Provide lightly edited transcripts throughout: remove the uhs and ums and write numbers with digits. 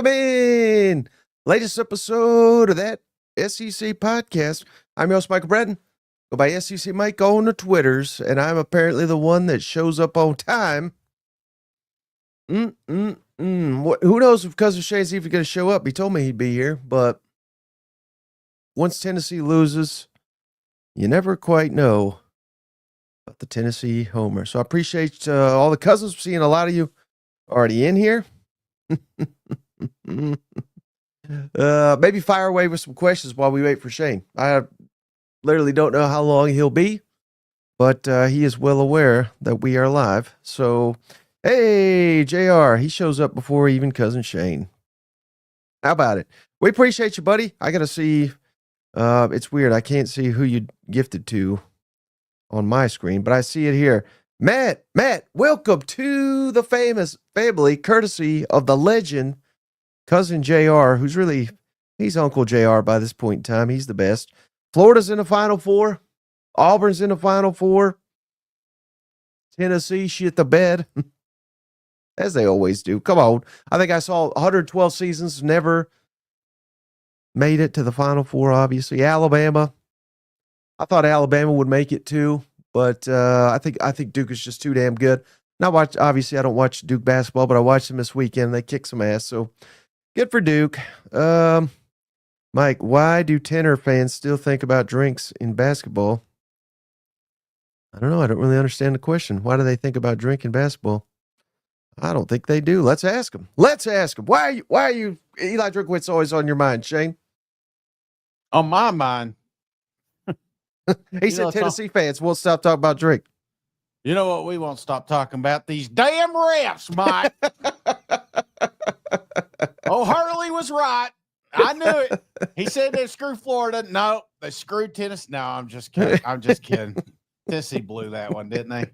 Welcome in. Latest episode of that SEC podcast. I'm your host, Michael Bratton. Go by SEC Mike on the Twitters, and I'm apparently the one that shows up on time. Who knows if Cousin Shane's even going to show up? He told me he'd be here, but once Tennessee loses, you never quite know about the Tennessee homer. So I appreciate all the cousins. Seeing a lot of you already in here. Maybe fire away with some questions while we wait for Shane. I literally don't know how long he'll be, but he is well aware that we are live. So, hey, JR, he shows up before even Cousin Shane. How about it? We appreciate you, buddy. I got to see. It's weird. I can't see who you gifted to on my screen, but I see it here. Matt, welcome to the famous family, courtesy of the legend, Cousin JR, he's Uncle JR by this point in time. He's the best. Florida's in the Final Four. Auburn's in the Final Four. Tennessee shit the bed, as they always do. Come on. I think I saw 112 seasons, never made it to the Final Four, obviously. Alabama. I thought Alabama would make it too. But I think Duke is just too damn good. Obviously, I don't watch Duke basketball, but I watched them this weekend. They kicked some ass, so good for Duke. Mike, why do Tenor fans still think about drinks in basketball? I don't know. I don't really understand the question. Why do they think about drinking basketball? I don't think they do. Let's ask them. Why are you Eli Drinkwitz always on your mind, Shane? On my mind. He said Tennessee fans won't stop talking about drink. You know what? We won't stop talking about these damn refs, Mike. Oh, Hurley was right. I knew it. He said they screwed Florida. No, they screwed Tennessee. No, I'm just kidding. Tennessee blew that one, didn't they?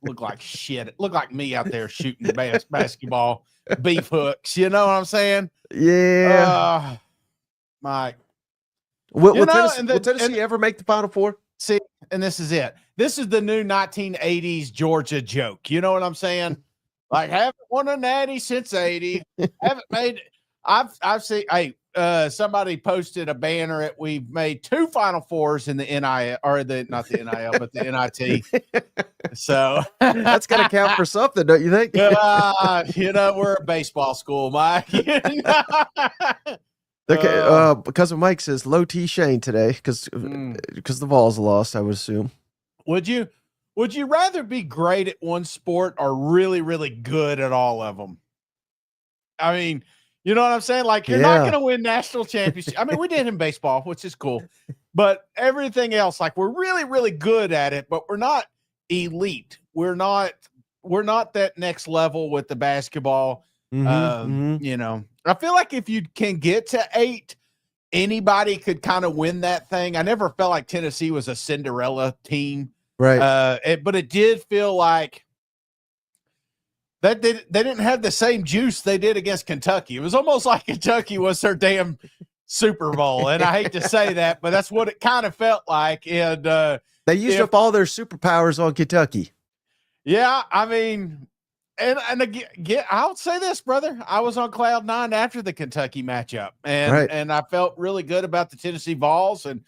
Looked like shit. It looked like me out there shooting basketball beef hooks. You know what I'm saying? Yeah. Mike. Will Tennessee ever make the Final Four? See, and this is it. This is the new 1980s Georgia joke. You know what I'm saying? Like, haven't won a natty since 80. Haven't made. I've seen. Hey, somebody posted a banner that we've made 2 Final Fours in the NIL, or not the NIL, but the NIT. So that's got to count for something, don't you think? We're a baseball school, Mike. Because of Mike says low T Shane today because the Vols lost, I would assume. Would you rather be great at one sport or really, really good at all of them? I mean, you know what I'm saying? Like, you're not going to win national championships. I mean, we did in baseball, which is cool, but everything else, like, we're really, really good at it, but we're not elite. We're not that next level with the basketball. You know, I feel like if you can get to 8, anybody could kind of win that thing. I never felt like Tennessee was a Cinderella team. Right. But it did feel like that they didn't have the same juice they did against Kentucky. It was almost like Kentucky was their damn Super Bowl. And I hate to say that, but that's what it kind of felt like. And they used up all their superpowers on Kentucky. Yeah, I mean, and again, I'll say this, brother. I was on cloud 9 after the Kentucky matchup, and I felt really good about the Tennessee Vols, and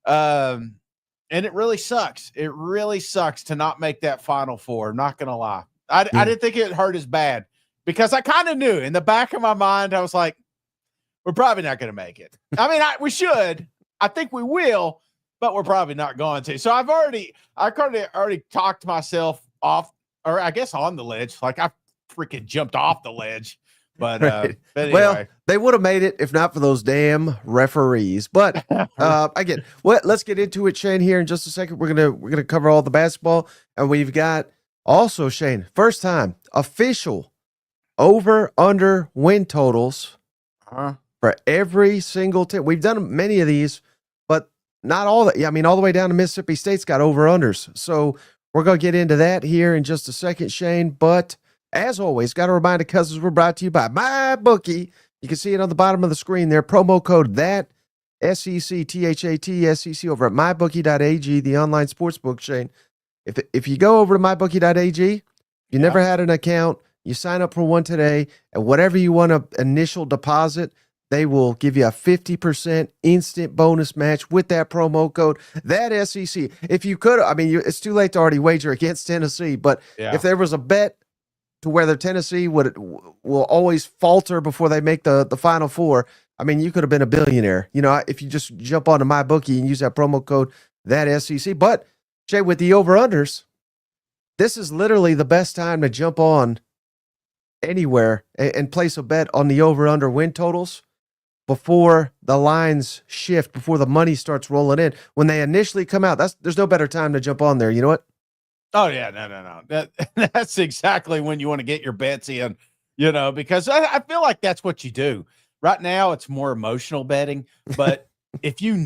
it really sucks. It really sucks to not make that Final Four. I'm not gonna lie. I didn't think it hurt as bad because I kind of knew in the back of my mind. I was like, we're probably not going to make it. I mean, we should. I think we will, but we're probably not going to. So I already talked myself off, or I guess on the ledge. Like, I freaking jumped off the ledge. But, right. But anyway. Well, they would have made it if not for those damn referees. But again, let's get into it, Shane. Here in just a second, we're gonna cover all the basketball, and we've got also, Shane, first time official over/under win totals for every single team. We've done many of these, but not all that. I mean, all the way down to Mississippi State's got over/unders. So we're gonna get into that here in just a second, Shane. But as always, got to remind the cousins we're brought to you by MyBookie. You can see it on the bottom of the screen there. Promo code that SEC THAT SEC over at mybookie.ag, the online sportsbook, Shane. If you go over to mybookie.ag, you never had an account, You sign up for one today, and whatever you want to initial deposit, they will give you a 50% instant bonus match with that promo code. That SEC. If you could, I mean, it's too late to already wager against Tennessee, but if there was a bet to whether Tennessee will always falter before they make the Final Four, I mean, you could have been a billionaire. You know, if you just jump onto MyBookie and use that promo code, that SEC. But, Jay, with the over-unders, this is literally the best time to jump on anywhere and place a bet on the over-under win totals before the lines shift, before the money starts rolling in. When they initially come out, there's no better time to jump on there. You know what? Oh yeah, no. That's exactly when you want to get your bets in, you know, because I feel like that's what you do. Right now it's more emotional betting, but if you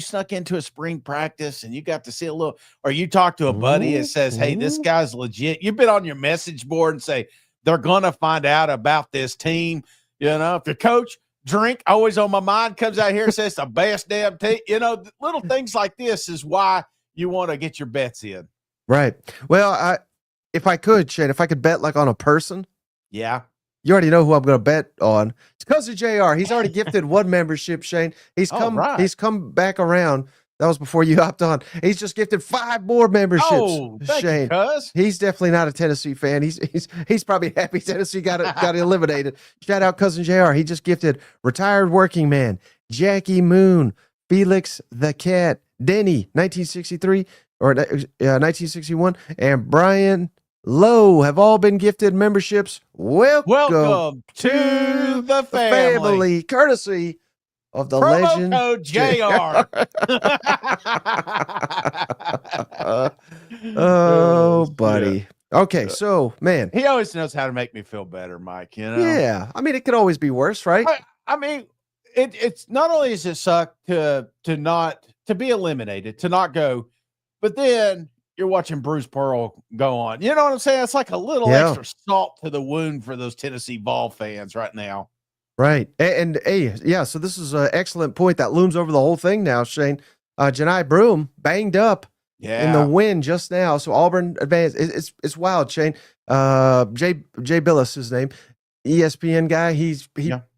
snuck into a spring practice and you got to see a little, or you talk to a buddy that says, hey, this guy's legit. You've been on your message board and say, they're going to find out about this team. You know, if your coach drink always on my mind comes out here and says the best damn team, you know, little things like this is why you want to get your bets in. Right. Well, if I could, Shane, if I could bet like on a person. Yeah. You already know who I'm going to bet on. It's Cousin JR. He's already gifted one membership, Shane. He's come back around. That was before you hopped on. He's just gifted 5 more memberships. Oh, Shane. He's definitely not a Tennessee fan. He's probably happy Tennessee got eliminated. Shout out Cousin JR. He just gifted retired working man, Jackie Moon, Felix the Cat, Denny, 1963 or 1961, and Brian Lowe have all been gifted memberships. Welcome to the family, courtesy of the promo legend code JR. Oh, buddy. Okay, so man, he always knows how to make me feel better, Mike. You know, yeah. I mean, it could always be worse, right? I mean, it's not only does it suck to be eliminated, to not go, but then you're watching Bruce Pearl go on. You know what I'm saying? It's like a little extra salt to the wound for those Tennessee Vol fans right now. Right. And yeah, so this is an excellent point that looms over the whole thing now, Shane. Janai Broom banged up in the win just now. So Auburn advanced. It's wild, Shane. Jay Billis, his name, ESPN guy. He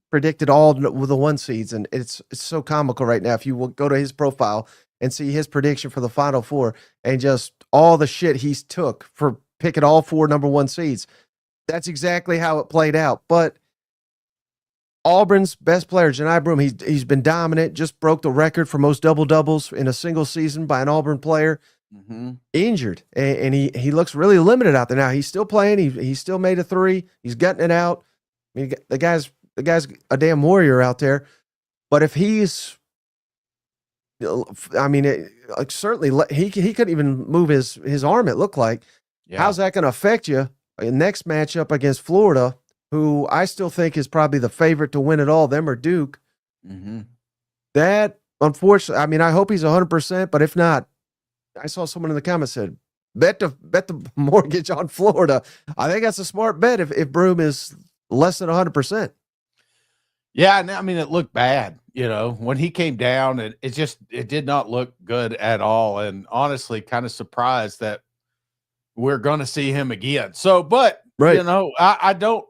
predicted all with the 1 seeds, and it's so comical right now. If you will go to his profile and see his prediction for the Final Four and just all the shit he's took for picking all 4 number 1 seeds. That's exactly how it played out. But Auburn's best player, Janai Broom, he's been dominant, just broke the record for most double-doubles in a single season by an Auburn player. Injured. And he looks really limited out there now. He's still playing. He still made a 3. He's gutting it out. I mean, the guy's a damn warrior out there. But if he's, I mean, certainly he couldn't even move his arm, it looked like. Yeah. How's that going to affect you in next matchup against Florida, who I still think is probably the favorite to win it all, them or Duke? That, unfortunately, I mean, I hope he's 100%, but if not, I saw someone in the comments said, bet the mortgage on Florida. I think that's a smart bet if Broom is less than 100%. Yeah, I mean, it looked bad, you know, when he came down, it did not look good at all. And honestly, kind of surprised that we're going to see him again. So, but, you know, I don't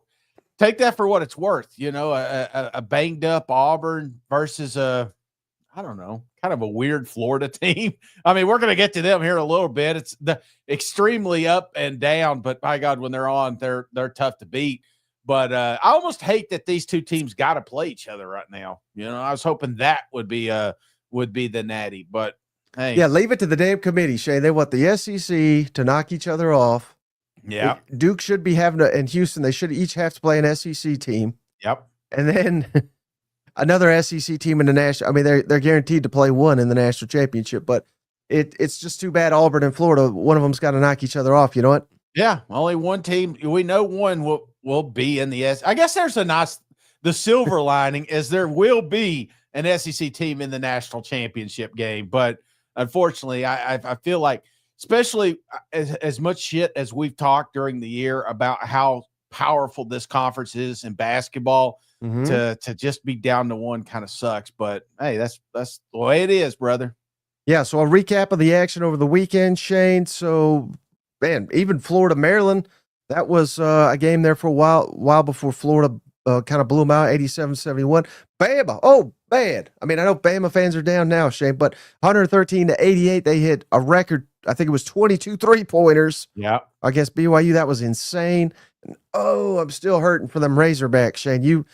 take that for what it's worth. You know, a banged up Auburn versus I don't know, kind of a weird Florida team. I mean, we're going to get to them here in a little bit. It's extremely up and down, but by God, when they're on, they're tough to beat. But I almost hate that these two teams got to play each other right now. You know, I was hoping that would be the natty, but hey, yeah, leave it to the damn committee, Shane. They want the SEC to knock each other off. Yeah, Duke should be having in Houston. They should each have to play an SEC team. Yep, and then another SEC team in the national. I mean, they're guaranteed to play one in the national championship, but it's just too bad Auburn and Florida. One of them's got to knock each other off. You know what? Yeah, only one team. We know one will be in the S. I guess there's the silver lining is there will be an SEC team in the national championship game, but unfortunately, I feel like, especially as much shit as we've talked during the year about how powerful this conference is in basketball, to just be down to one kind of sucks. But hey, that's the way it is, brother. Yeah. So a recap of the action over the weekend, Shane. So, man, even Florida, Maryland, That was a game there for a while before Florida kind of blew them out, 87-71. Bama, oh, bad. I mean, I know Bama fans are down now, Shane, but 113-88, they hit a record, I think it was 22 three-pointers. Yeah. Against BYU. That was insane. And, oh, I'm still hurting for them Razorbacks, Shane. You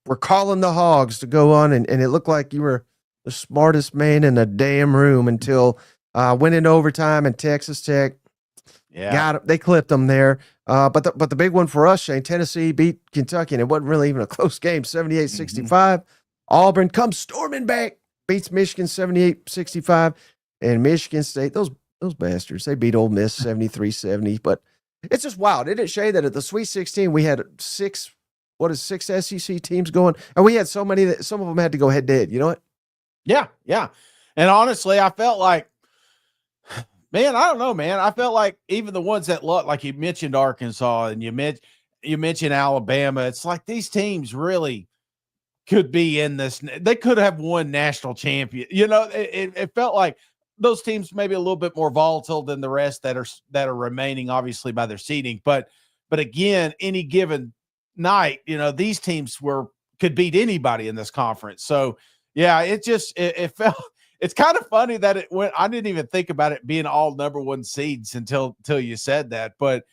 were calling the Hogs to go on, and it looked like you were the smartest man in the damn room until went into overtime, and Texas Tech got it. They clipped them there. But the big one for us, Shane, Tennessee beat Kentucky, and it wasn't really even a close game, 78-65. Auburn comes storming back, beats Michigan 78-65, and Michigan State, those bastards, they beat Ole Miss 73-70. But it's just wild, isn't it, Shane, that at the Sweet 16 we had six SEC teams going, and we had so many that some of them had to go head to head. You know what? Yeah. And honestly, I felt like, man, I don't know, man. I felt like even the ones that look like you mentioned Arkansas and you mentioned Alabama. It's like these teams really could be in this. They could have won national champion. You know, it felt like those teams maybe a little bit more volatile than the rest that are remaining, obviously, by their seeding. But again, any given night, you know, these teams could beat anybody in this conference. So yeah, it felt. It's kind of funny that it went. I didn't even think about it being all number one seeds until you said that, but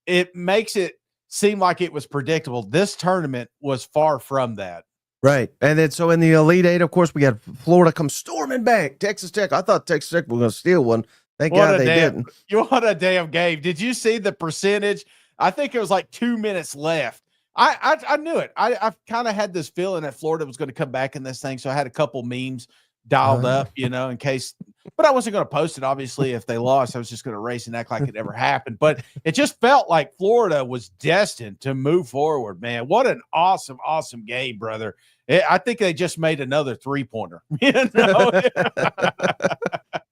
it makes it seem like it was predictable. This tournament was far from that. Right. And then so in the Elite Eight, of course, we got Florida come storming back. Texas Tech. I thought Texas Tech was going to steal one. Thank God they didn't. What a damn game. Did you see the percentage? I think it was like 2 minutes left. I knew it. I kind of had this feeling that Florida was going to come back in this thing. So I had a couple memes dialed up, you know, in case, but I wasn't going to post it. Obviously, if they lost, I was just going to race and act like it never happened. But it just felt like Florida was destined to move forward, man. What an awesome game, brother. I think they just made another 3-pointer, you know?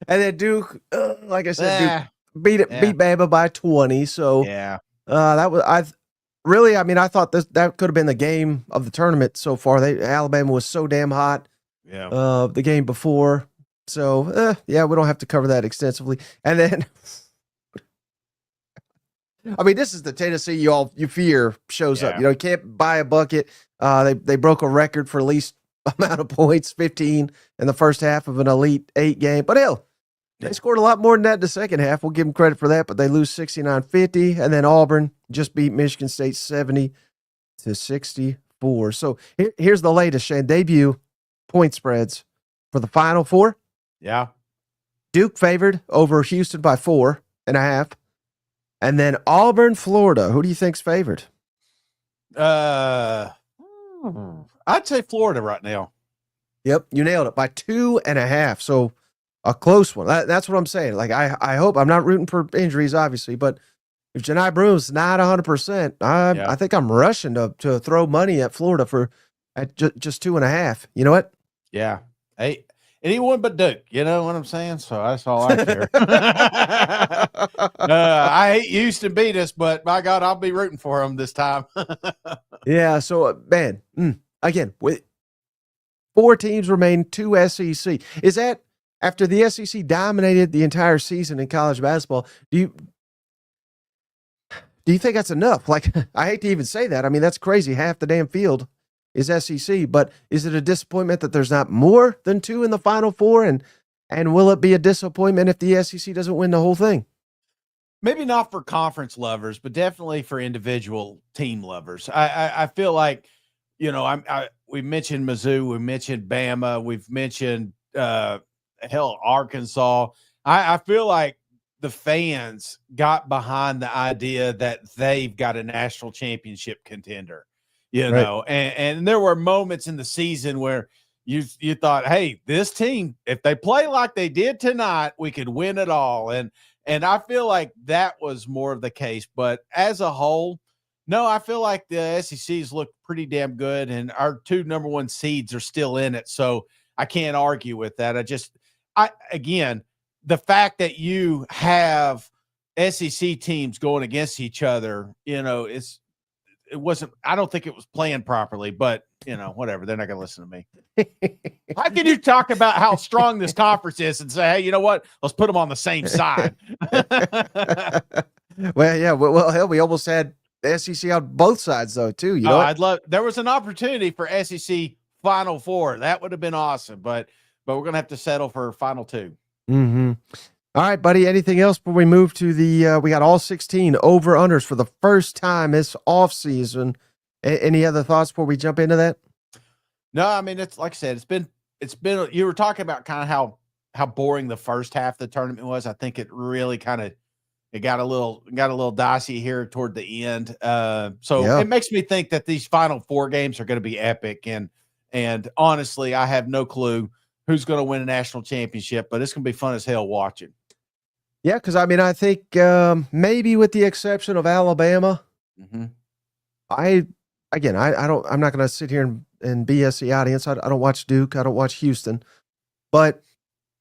And then Duke, like I said, Duke beat Bama by 20. So that was, I thought that could have been the game of the tournament so far. Alabama was so damn hot. Yeah. The game before. So, we don't have to cover that extensively. And then, I mean, this is the Tennessee you fear shows up. You know, you can't buy a bucket. They broke a record for least amount of points, 15 in the first half of an Elite Eight game. But hell, they scored a lot more than that in the second half. We'll give them credit for that, but they lose 69-50. And then Auburn just beat Michigan State 70-64. So here's the latest, Shane. Debut point spreads for the Final Four. Yeah. Duke favored over Houston by 4.5. And then Auburn, Florida. Who do you think's favored? I'd say Florida right now. Yep, you nailed it by 2.5. So a close one. That's what I'm saying. Like I hope I'm not rooting for injuries, obviously, but if Janai Broom's not 100%, I think I'm rushing to throw money at Florida at just 2.5. You know what? Yeah. Hey, anyone but Duke, you know what I'm saying? So that's all I care. I hate Houston beat us, but by God, I'll be rooting for them this time. Yeah. So, man, again, with 4 teams remain, 2 SEC. Is that after the SEC dominated the entire season in college basketball? Do you think that's enough? Like, I hate to even say that. I mean, that's crazy. Half the damn field is SEC, but is it a disappointment that there's not more than 2 in the Final Four? And will it be a disappointment if the SEC doesn't win the whole thing? Maybe not for conference lovers, but definitely for individual team lovers. I feel like, you know, we mentioned Mizzou, we mentioned Bama, we've mentioned Arkansas. I feel like the fans got behind the idea that they've got a national championship contender. You know, and there were moments in the season where you thought, hey, this team, if they play like they did tonight, we could win it all. And I feel like that was more of the case. But as a whole, no, I feel like the SECs look pretty damn good, and our 2 number 1 seeds are still in it. So I can't argue with that. Again, the fact that you have SEC teams going against each other, you know, I don't think it was planned properly, but you know, whatever. They're not going to listen to me. How can you talk about how strong this conference is and say, hey, you know what? Let's put them on the same side. Well, yeah. Well, hell, we almost had the SEC on both sides, though, too. You know what? There was an opportunity for SEC Final Four. That would have been awesome, but we're going to have to settle for Final Two. Mm-hmm. All right, buddy. Anything else before we move to the, we got all 16 over-unders for the first time this offseason. Any other thoughts before we jump into that? No, I mean, it's like I said, it's been, you were talking about kind of how boring the first half of the tournament was. I think it really kind of, it got a little dicey here toward the end. So it makes me think that these final four games are going to be epic. And honestly, I have no clue who's going to win a national championship, but it's going to be fun as hell watching. Yeah, because I mean, I think maybe with the exception of Alabama, I'm not going to sit here and BS the audience. I don't watch Duke. I don't watch Houston, but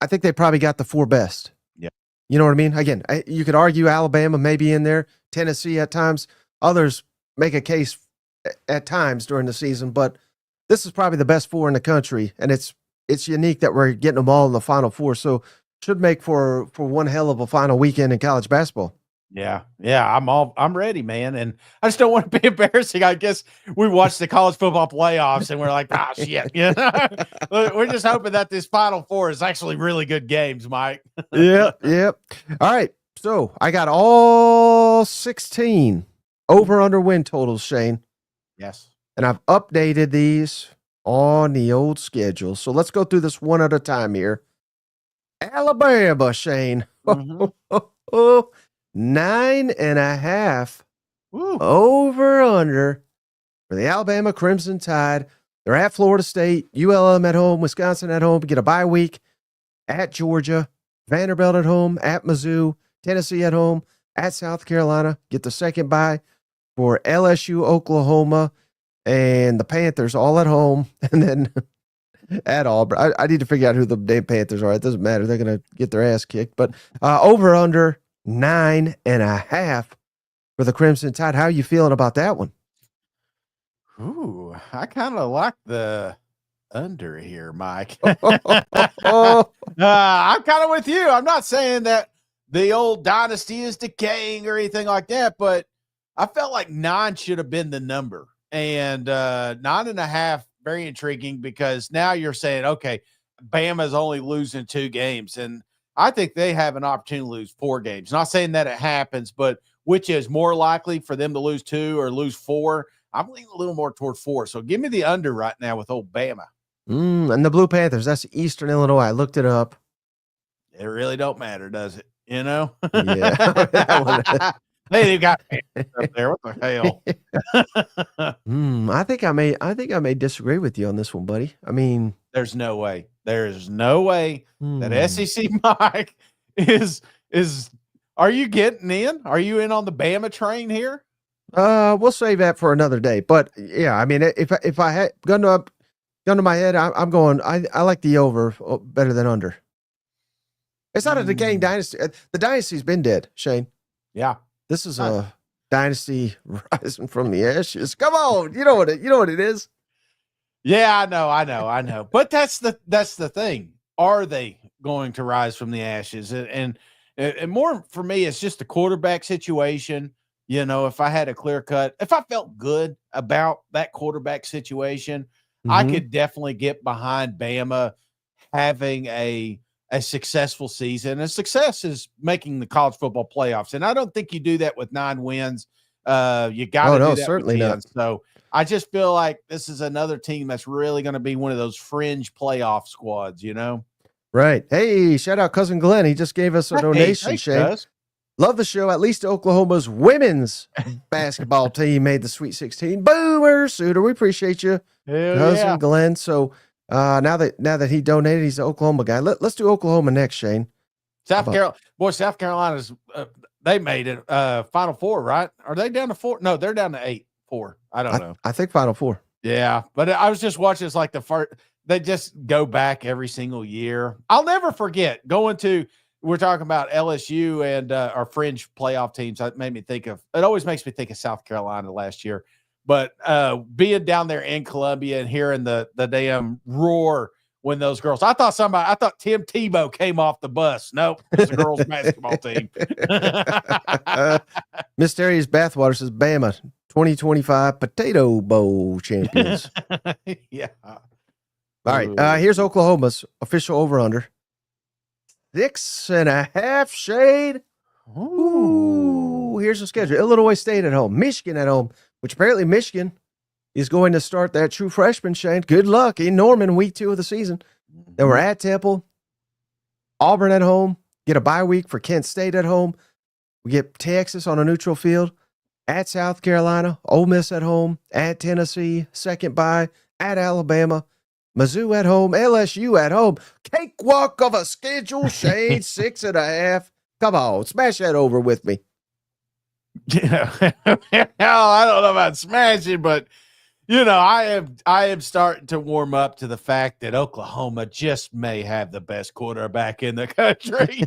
I think they probably got the four best. Yeah. You know what I mean? Again, you could argue Alabama may be in there, Tennessee at times. Others make a case at times during the season, but this is probably the best four in the country, and it's unique that we're getting them all in the Final Four. So should make for one hell of a final weekend in college basketball. Yeah. I'm ready, man. And I just don't want to be embarrassing. I guess we watched the college football playoffs and we're like, shit. You know? We're just hoping that this Final Four is actually really good games, Mike. Yep. All right. So I got all 16 over-under win totals, Shane. Yes. And I've updated these on the old schedule. So let's go through this one at a time here. Alabama, Shane. 9.5 over under for the Alabama Crimson Tide. They're at Florida State, ULM at home, Wisconsin at home, get a bye week at Georgia, Vanderbilt at home, at Mizzou, Tennessee at home, at South Carolina, get the second bye for LSU, Oklahoma, and the Panthers all at home, and then at Auburn. I need to figure out who the damn Panthers are. It doesn't matter. They're going to get their ass kicked. But over under 9.5 for the Crimson Tide. How are you feeling about that one? Ooh, I kind of like the under here, Mike. I'm kind of with you. I'm not saying that the old dynasty is decaying or anything like that, but I felt like 9 should have been the number. And 9.5, very intriguing, because now you're saying, okay, Bama's only losing 2 games. And I think they have an opportunity to lose 4 games. Not saying that it happens, but which is more likely for them to lose 2 or lose 4? I'm leaning a little more toward 4. So give me the under right now with old Bama. And the Blue Panthers, that's Eastern Illinois. I looked it up. It really don't matter, does it? You know? Yeah. They've got up there. What the hell? I think I may disagree with you on this one, buddy. I mean, there's no way. There's no way that SEC Mike is. Are you getting in? Are you in on the Bama train here? We'll save that for another day. But yeah, I mean, if I had gun to my head, I'm going. I like the over better than under. It's not a decaying dynasty. The dynasty's been dead, Shane. Yeah. This is a dynasty rising from the ashes. Come on, you know what it is. Yeah, I know. But that's the thing. Are they going to rise from the ashes? And more for me, it's just the quarterback situation. You know, if I had a clear cut, if I felt good about that quarterback situation, I could definitely get behind Bama having a successful season. And success is making the college football playoffs. And I don't think you do that with 9 wins. You got to do that certainly with 10. not. So I just feel like this is another team that's really going to be one of those fringe playoff squads, you know? Right. Hey, shout out Cousin Glenn. He just gave us a donation, hey, Shane. Cuz. Love the show. At least Oklahoma's women's basketball team made the Sweet 16. Boomer Suitor. We appreciate you, Cousin Glenn. So now that he donated, he's an Oklahoma guy. Let's do Oklahoma next, Shane. South Carolina's they made it Final Four, right? Are they down to 4? No, they're down to 8-4. I don't know. I think Final Four. Yeah, but I was just watching. It's like the first. They just go back every single year. I'll never forget going to. We're talking about LSU and our fringe playoff teams. That made me think of. It always makes me think of South Carolina last year. But being down there in Columbia and hearing the damn roar when those girls. I thought Tim Tebow came off the bus. Nope, it's the girls basketball team. Mysterious Bathwater says Bama 2025 Potato Bowl champions. Yeah. All right. Here's Oklahoma's official over-under. 6.5 shade. Ooh. Here's the schedule. Illinois State at home. Michigan at home, which apparently Michigan is going to start that true freshman, Shane. Good luck in Norman, week 2 of the season. Then we're at Temple. Auburn at home. Get a bye week for Kent State at home. We get Texas on a neutral field. At South Carolina. Ole Miss at home. At Tennessee. Second bye. At Alabama. Mizzou at home. LSU at home. Cakewalk of a schedule, Shane. 6.5. Come on. Smash that over with me. Yeah. I don't know about smashing, but I am starting to warm up to the fact that Oklahoma just may have the best quarterback in the country,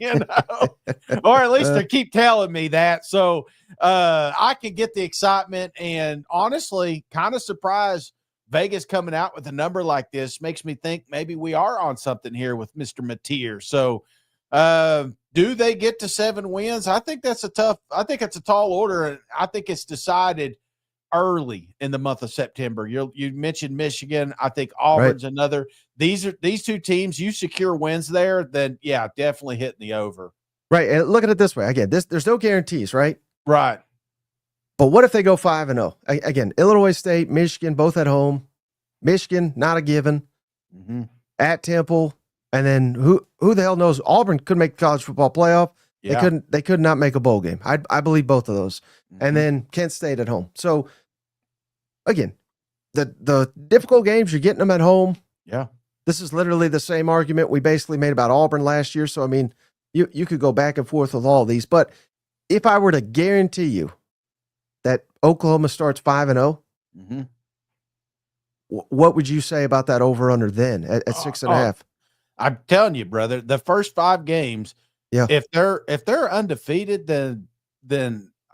or at least they keep telling me that. So I can get the excitement, and honestly, kind of surprised Vegas coming out with a number like this makes me think maybe we are on something here with Mr. Mateer. So do they get to 7 wins? I think it's a tall order, and I think it's decided early in the month of September. You mentioned Michigan. I think Auburn's another. These 2 teams, you secure wins there, then yeah, definitely hitting the over. Right. And look at it this way. Again, there's no guarantees, right? Right. But what if they go 5-0? Again, Illinois State, Michigan, both at home. Michigan, not a given. Mm-hmm. At Temple. And then who the hell knows? Auburn could make the college football playoff. Yeah. They could not make a bowl game. I believe both of those. Mm-hmm. And then Kent State at home. So again, the difficult games, you're getting them at home. Yeah. This is literally the same argument we basically made about Auburn last year. So I mean, you could go back and forth with all these. But if I were to guarantee you that Oklahoma starts 5-0, mm-hmm. What would you say about that over under then at 6.5? I'm telling you, brother, the first 5 games, yeah. If they're undefeated, then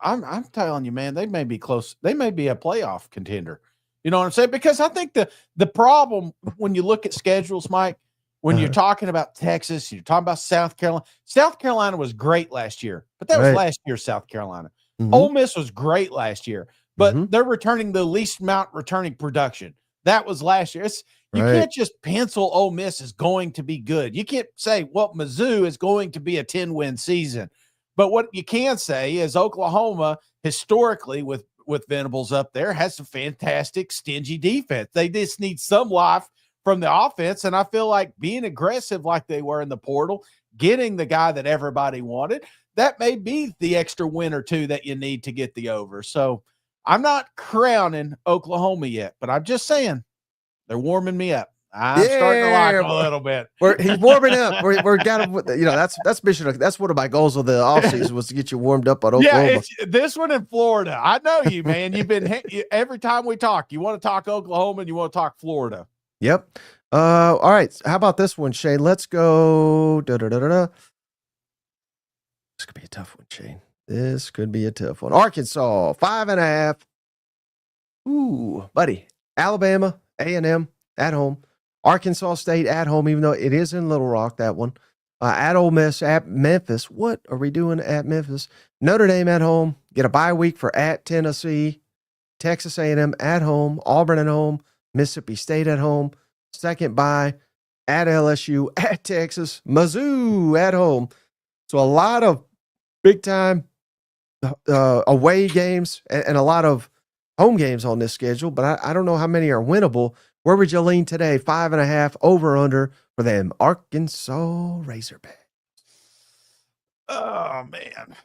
I'm telling you, man, they may be close. They may be a playoff contender. You know what I'm saying? Because I think the problem when you look at schedules, Mike, when you're talking about Texas, you're talking about South Carolina. South Carolina was great last year, but that was last year's South Carolina. Mm-hmm. Ole Miss was great last year, but they're returning the least amount returning production. That was last year. You can't just pencil Ole Miss is going to be good. You can't say, well, Mizzou is going to be a 10-win season. But what you can say is Oklahoma, historically, with Venables up there, has some fantastic, stingy defense. They just need some life from the offense, and I feel like being aggressive like they were in the portal, getting the guy that everybody wanted, that may be the extra win or 2 that you need to get the over. So I'm not crowning Oklahoma yet, but I'm just saying they're warming me up. I'm starting to like them a little bit. He's warming up. We're got him. That's mission. That's one of my goals of the offseason was to get you warmed up on Oklahoma. Yeah, it's this one in Florida. I know you, man. You've been every time we talk. You want to talk Oklahoma and you want to talk Florida. Yep. All right. How about this one, Shane? Let's go. This could be a tough one, Shane. This could be a tough one. Arkansas 5.5. Ooh, buddy. Alabama, A&M at home. Arkansas State at home, even though it is in Little Rock, that one. At Ole Miss, at Memphis. What are we doing at Memphis? Notre Dame at home. Get a bye week for at Tennessee. Texas A&M at home. Auburn at home. Mississippi State at home. Second bye at LSU, at Texas. Mizzou at home. So a lot of big-time away games and a lot of home games on this schedule, but I don't know how many are winnable. Where would you lean today? 5.5 over under for them Arkansas Razorbacks. Oh man,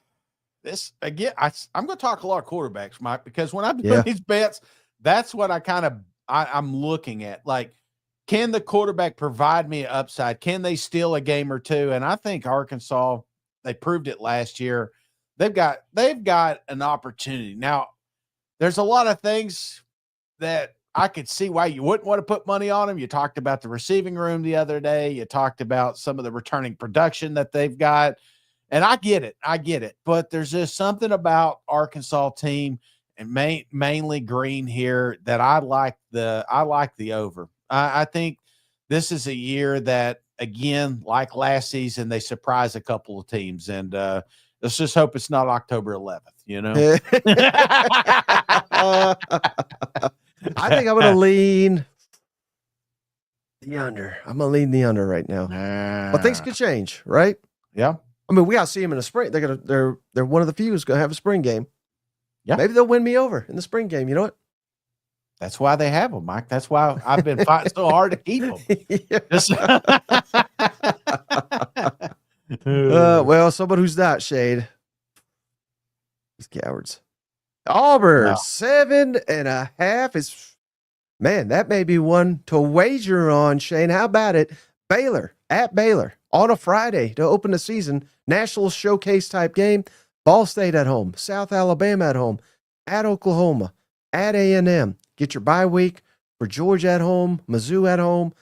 this again. I'm going to talk a lot of quarterbacks, Mike, because when I'm doing these bets, that's what I'm looking at. Like, can the quarterback provide me an upside? Can they steal a game or 2? And I think Arkansas, they proved it last year. They've got an opportunity now. There's a lot of things that I could see why you wouldn't want to put money on them. You talked about the receiving room the other day. You talked about some of the returning production that they've got. And I get it. But there's just something about Arkansas team and mainly Green here that I like the over. I think this is a year that, again, like last season, they surprise a couple of teams. And let's just hope it's not October 11th, you know? I think I'm going to lean the under. I'm going to lean the under right now. But things could change, right? Yeah. I mean, we got to see them in the spring. They're one of the few who's going to have a spring game. Yeah. Maybe they'll win me over in the spring game. You know what? That's why they have them, Mike. That's why I've been fighting so hard to keep them. Well, someone who's not, Shade. These cowards. Auburn, 7.5 is, man, that may be one to wager on, Shane. How about it? Baylor, at Baylor, on a Friday to open the season. National showcase type game. Ball State at home. South Alabama at home. At Oklahoma. At A&M. Get your bye week for Georgia at home. Mizzou at home.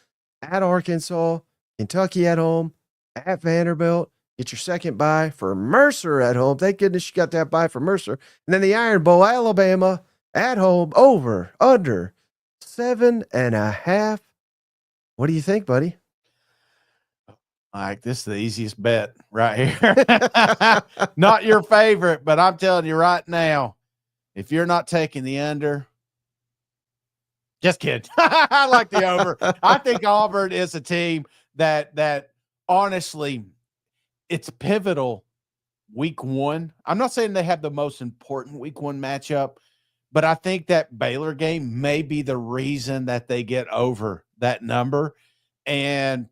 At Arkansas. Kentucky at home. At Vanderbilt. Get your second bye for Mercer at home. Thank goodness you got that bye for Mercer. And then the Iron Bowl, Alabama at home, over, under 7.5. What do you think, buddy? Mike, this is the easiest bet right here. Not your favorite, but I'm telling you right now, if you're not taking the under, just kidding. I like the over. I think Auburn is a team that honestly, it's pivotal week one. I'm not saying they have the most important week one matchup, but I think that Baylor game may be the reason that they get over that number. And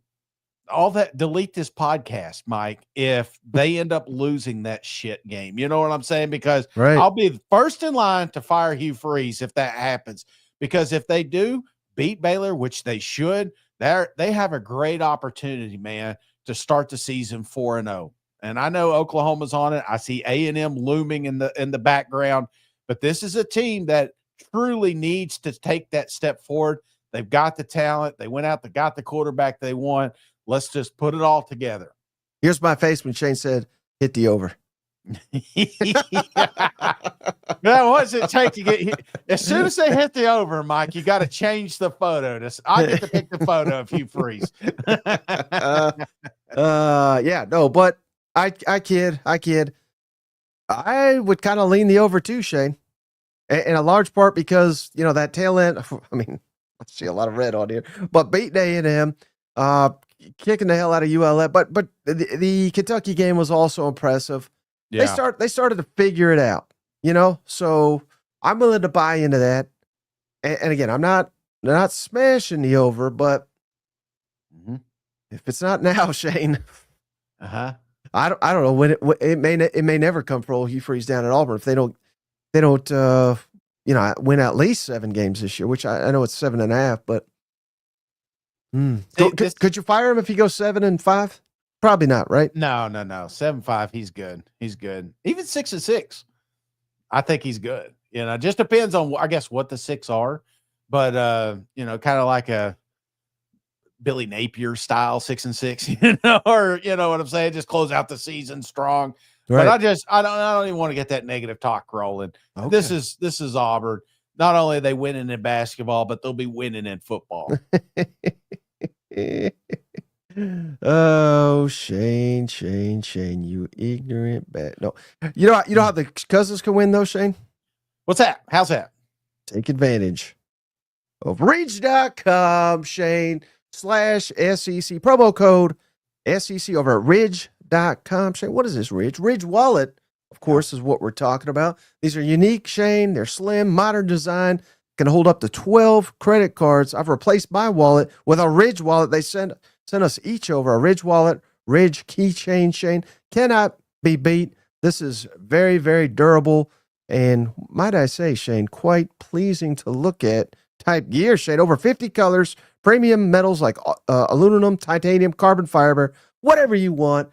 all that, delete this podcast, Mike, if they end up losing that shit game. You know what I'm saying? Because I'll be the first in line to fire Hugh Freeze if that happens. Because if they do beat Baylor, which they should, they have a great opportunity, man, to start the season 4-0. And I know Oklahoma's on it. I see A&M looming in the background, but this is a team that truly needs to take that step forward. They've got the talent. They went out, they got the quarterback they want. Let's just put it all together. Here's my face when Shane said, hit the over. Now, what does it take to get as soon as they hit the over, Mike, you got to change the photo. I get to pick the photo if you freeze. Yeah, no, but I kid. I would kind of lean the over too, Shane. In a large part because, you know, that tail end, I mean, I see a lot of red on here, but beating A&M, kicking the hell out of ULM, but the Kentucky game was also impressive. Yeah. They started to figure it out, you know, so I'm willing to buy into that. And again, I'm not smashing the over, but if it's not now, Shane, I don't know when it may never come for Hugh Freeze down at Auburn if they don't you know, win at least 7 games this year, which I know it's 7.5, but could you fire him if he goes 7-5? Probably not, right? No. 7-5. He's good. Even 6-6. I think he's good. You know, just depends on, I guess, what the 6 are, but you know, kind of like a Billy Napier style 6-6, you know, or you know what I'm saying? Just close out the season strong. Right. But I don't even want to get that negative talk rolling. Okay. This is Auburn. Not only are they winning in basketball, but they'll be winning in football. Oh, Shane, you ignorant bat. No, you know how the cousins can win though, Shane? What's that? How's that? Take advantage of Ridge.com, Shane /SEC promo code SEC over at Ridge.com. Shane, what is this, Ridge? Ridge Wallet, of course, is what we're talking about. These are unique, Shane. They're slim, modern design, can hold up to 12 credit cards. I've replaced my wallet with a Ridge wallet. They sent us each over a Ridge wallet, Ridge keychain, Shane. Cannot be beat. This is very, very durable. And might I say, Shane, quite pleasing to look at type gear, Shane. Over 50 colors, premium metals like aluminum, titanium, carbon fiber, whatever you want.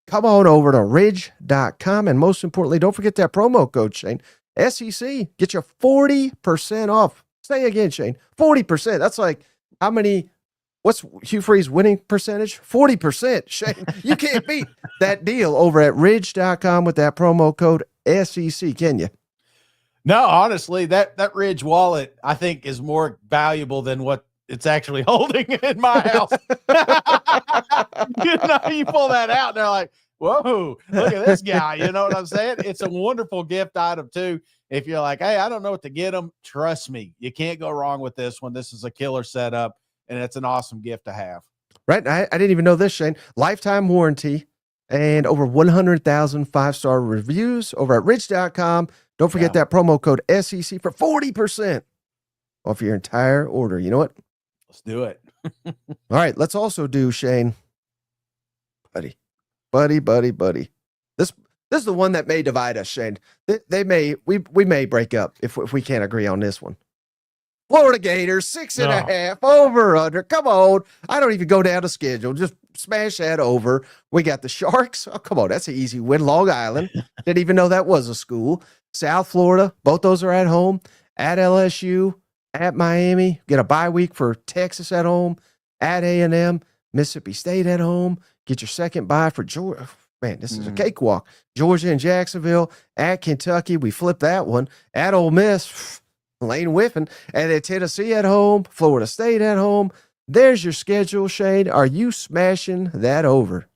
Come on over to Ridge.com. And most importantly, don't forget that promo code, Shane. SEC, get you 40% off. Say again, Shane. 40%. That's like how many? What's Hugh Freeze's winning percentage? 40%. Shane, you can't beat that deal over at Ridge.com with that promo code SEC, can you? No, honestly, that Ridge wallet, I think, is more valuable than what it's actually holding in my house. You pull that out, and they're like, whoa, look at this guy. You know what I'm saying? It's a wonderful gift item, too. If you're like, hey, I don't know what to get them, trust me, you can't go wrong with this one. This is a killer setup, and it's an awesome gift to have. Right. I didn't even know this, Shane. Lifetime warranty and over 100,000 5-star reviews over at Ridge.com. Don't forget that promo code SEC for 40% off your entire order. You know what? Let's do it. All right. Let's also do, Shane, buddy. This is the one that may divide us, Shane. We may break up if we can't agree on this one. Florida Gators, 6.5, over, under. Come on. I don't even go down the schedule. Just smash that over. We got the Sharks. Oh, come on. That's an easy win. Long Island. Didn't even know that was a school. South Florida. Both those are at home. At LSU. At Miami. Get a bye week for Texas at home. At A&M. Mississippi State at home. Get your second bye for Georgia. Man, this is a cakewalk. Georgia and Jacksonville. At Kentucky. We flipped that one. At Ole Miss. Lane whiffing. And at Tennessee at home, Florida State at home. There's your schedule, Shane. Are you smashing that over?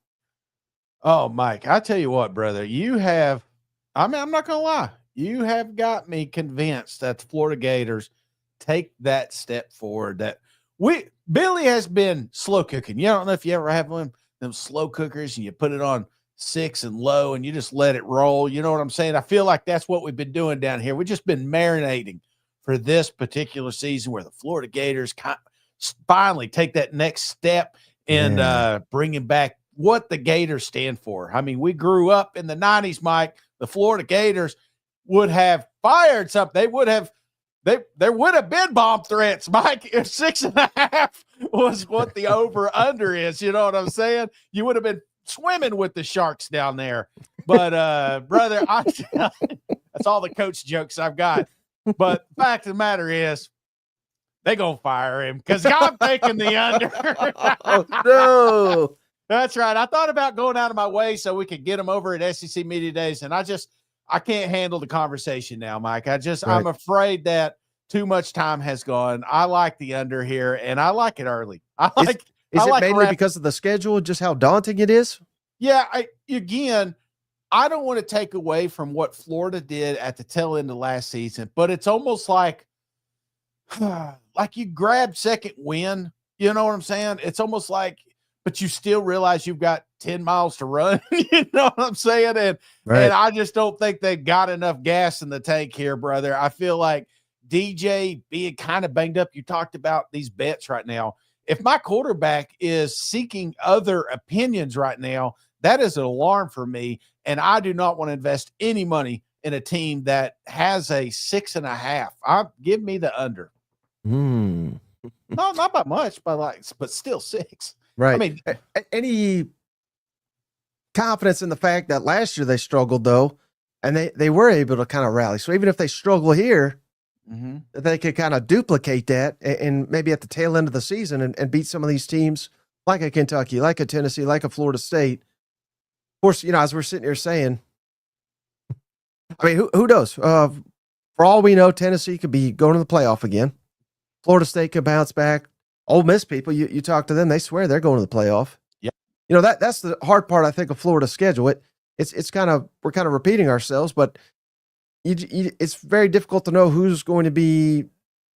Oh, Mike, I tell you what, brother, I'm not going to lie. You have got me convinced that the Florida Gators take that step forward. That Billy has been slow cooking. You don't know if you ever have one of them slow cookers and you put it on 6 and low and you just let it roll. You know what I'm saying? I feel like that's what we've been doing down here. We've just been marinating for this particular season where the Florida Gators finally take that next step in bringing back what the Gators stand for. I mean, we grew up in the 90s, Mike. The Florida Gators would have fired something. There would have been bomb threats, Mike. If 6.5 was what the over-under is, you know what I'm saying? You would have been swimming with the Sharks down there. But, brother, that's all the coach jokes I've got. But the fact of the matter is, they're going to fire him because I'm taking the under. Oh, no. That's right. I thought about going out of my way so we could get him over at SEC Media Days, and I can't handle the conversation now, Mike. I'm afraid that too much time has gone. I like the under here, and I like it early. Is it mainly because of the schedule, just how daunting it is? Yeah, I don't want to take away from what Florida did at the tail end of last season, but it's almost like you grabbed second win. You know what I'm saying? It's almost like, but you still realize you've got 10 miles to run. You know what I'm saying? And I just don't think they've got enough gas in the tank here, brother. I feel like DJ being kind of banged up. You talked about these bets right now. If my quarterback is seeking other opinions right now, that is an alarm for me. And I do not want to invest any money in a team that has a 6.5. Give me the under. No, not by much, but still 6. Right. I mean, any confidence in the fact that last year they struggled though, and they were able to kind of rally. So even if they struggle here, they could kind of duplicate that and maybe at the tail end of the season and beat some of these teams like a Kentucky, like a Tennessee, like a Florida State. Of course, as we're sitting here saying, I mean, who knows? For all we know, Tennessee could be going to the playoff again. Florida State could bounce back. Ole Miss people, you talk to them, they swear they're going to the playoff. Yeah. That's the hard part, I think, of Florida's schedule. It's kind of, we're kind of repeating ourselves, but it's very difficult to know who's going to be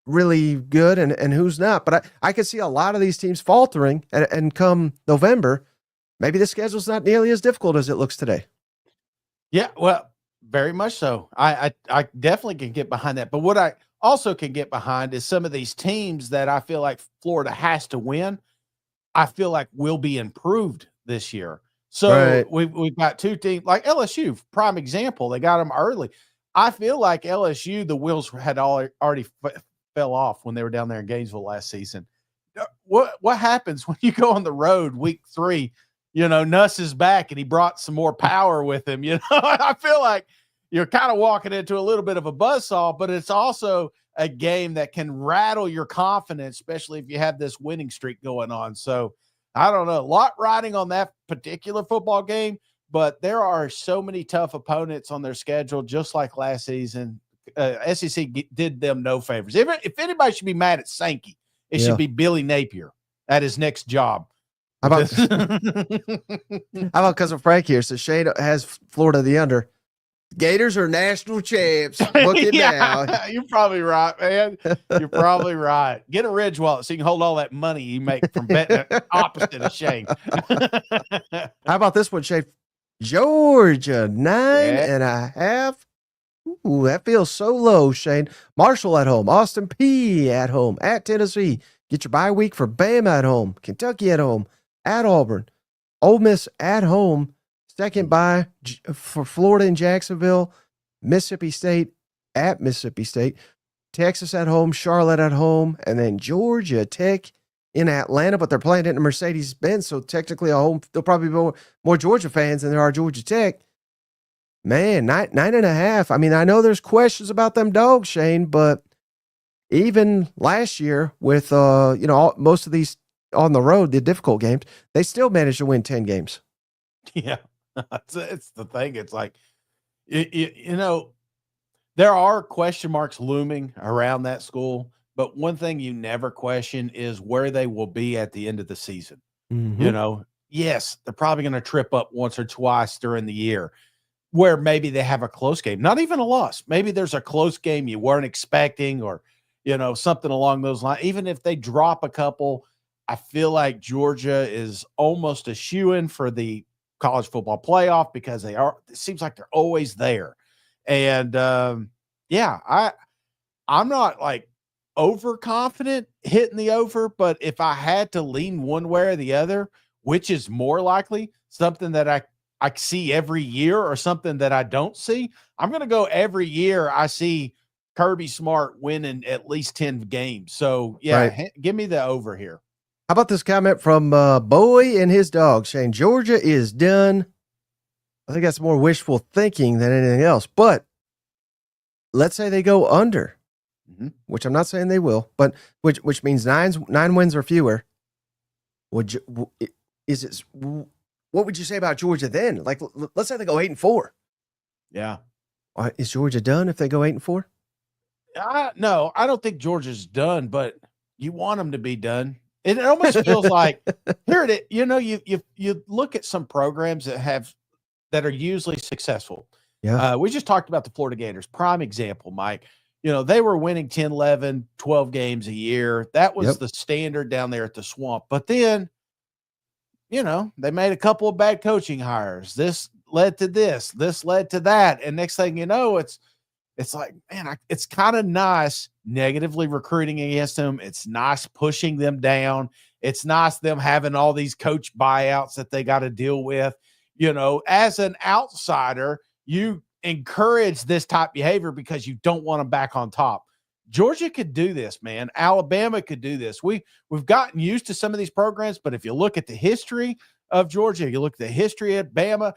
really good and who's not. But I could see a lot of these teams faltering and come November, maybe the schedule's not nearly as difficult as it looks today. Yeah, well, very much so. I definitely can get behind that. But what I also can get behind is some of these teams that I feel like Florida has to win, I feel like will be improved this year. So we've got two teams like LSU, prime example. They got them early. I feel like LSU, the wheels had already fell off when they were down there in Gainesville last season. What happens when you go on the road week 3? Nuss is back and he brought some more power with him. I feel like you're kind of walking into a little bit of a buzzsaw, but it's also a game that can rattle your confidence, especially if you have this winning streak going on. So I don't know, a lot riding on that particular football game, but there are so many tough opponents on their schedule, just like last season. SEC did them no favors. If anybody should be mad at Sankey, It should be Billy Napier at his next job. How about Cousin Frank here? So Shane has Florida the under. Gators are national champs. Book it down. You're probably right, man. You're probably right. Get a Ridge wallet so you can hold all that money you make from betting opposite of Shane. How about this one, Shane? Georgia, 9.5. Ooh, that feels so low, Shane. Marshall at home. Austin Peay at home. At Tennessee. Get your bye week for Bama at home. Kentucky at home. At Auburn. Ole Miss at home. Second bye for Florida and Jacksonville. Mississippi State at Mississippi State. Texas at home. Charlotte at home. And then Georgia Tech in Atlanta, but they're playing it in Mercedes-Benz, so technically at home, there'll probably be more Georgia fans than there are Georgia Tech. Man, 9.5. I mean, I know there's questions about them dogs, Shane, but even last year with, most of these on the road, the difficult games, they still managed to win 10 games. Yeah, it's the thing. It's like, there are question marks looming around that school, but one thing you never question is where they will be at the end of the season. Mm-hmm. Yes, they're probably going to trip up once or twice during the year where maybe they have a close game, not even a loss. Maybe there's a close game you weren't expecting or, something along those lines. Even if they drop a couple, I feel like Georgia is almost a shoo-in for the college football playoff because it seems like they're always there. And I'm not like overconfident hitting the over, but if I had to lean one way or the other, which is more likely, something that I see every year or something that I don't see, I'm going to go every year I see Kirby Smart winning at least 10 games. So, give me the over here. How about this comment from Bowie and his dog, Shane? Georgia is done. I think that's more wishful thinking than anything else. But let's say they go under, which I'm not saying they will, but which means 9 wins or fewer. What would you say about Georgia then? Like, let's say they go 8-4. Yeah. Is Georgia done if they go 8-4? No, I don't think Georgia's done, but you want them to be done. It almost feels like here it is. You look at some programs that are usually successful. Yeah. We just talked about the Florida Gators. Prime example, Mike. They were winning 10, 11, 12 games a year. That was the standard down there at the Swamp. But then, they made a couple of bad coaching hires. This led to this. This led to that. And next thing you know, it's like, man, it's kind of nice negatively recruiting against them. It's nice pushing them down. It's nice them having all these coach buyouts that they got to deal with. As an outsider, you encourage this type of behavior because you don't want them back on top. Georgia could do this, man. Alabama could do this. We've gotten used to some of these programs, but if you look at the history of Georgia, you look at the history at Bama,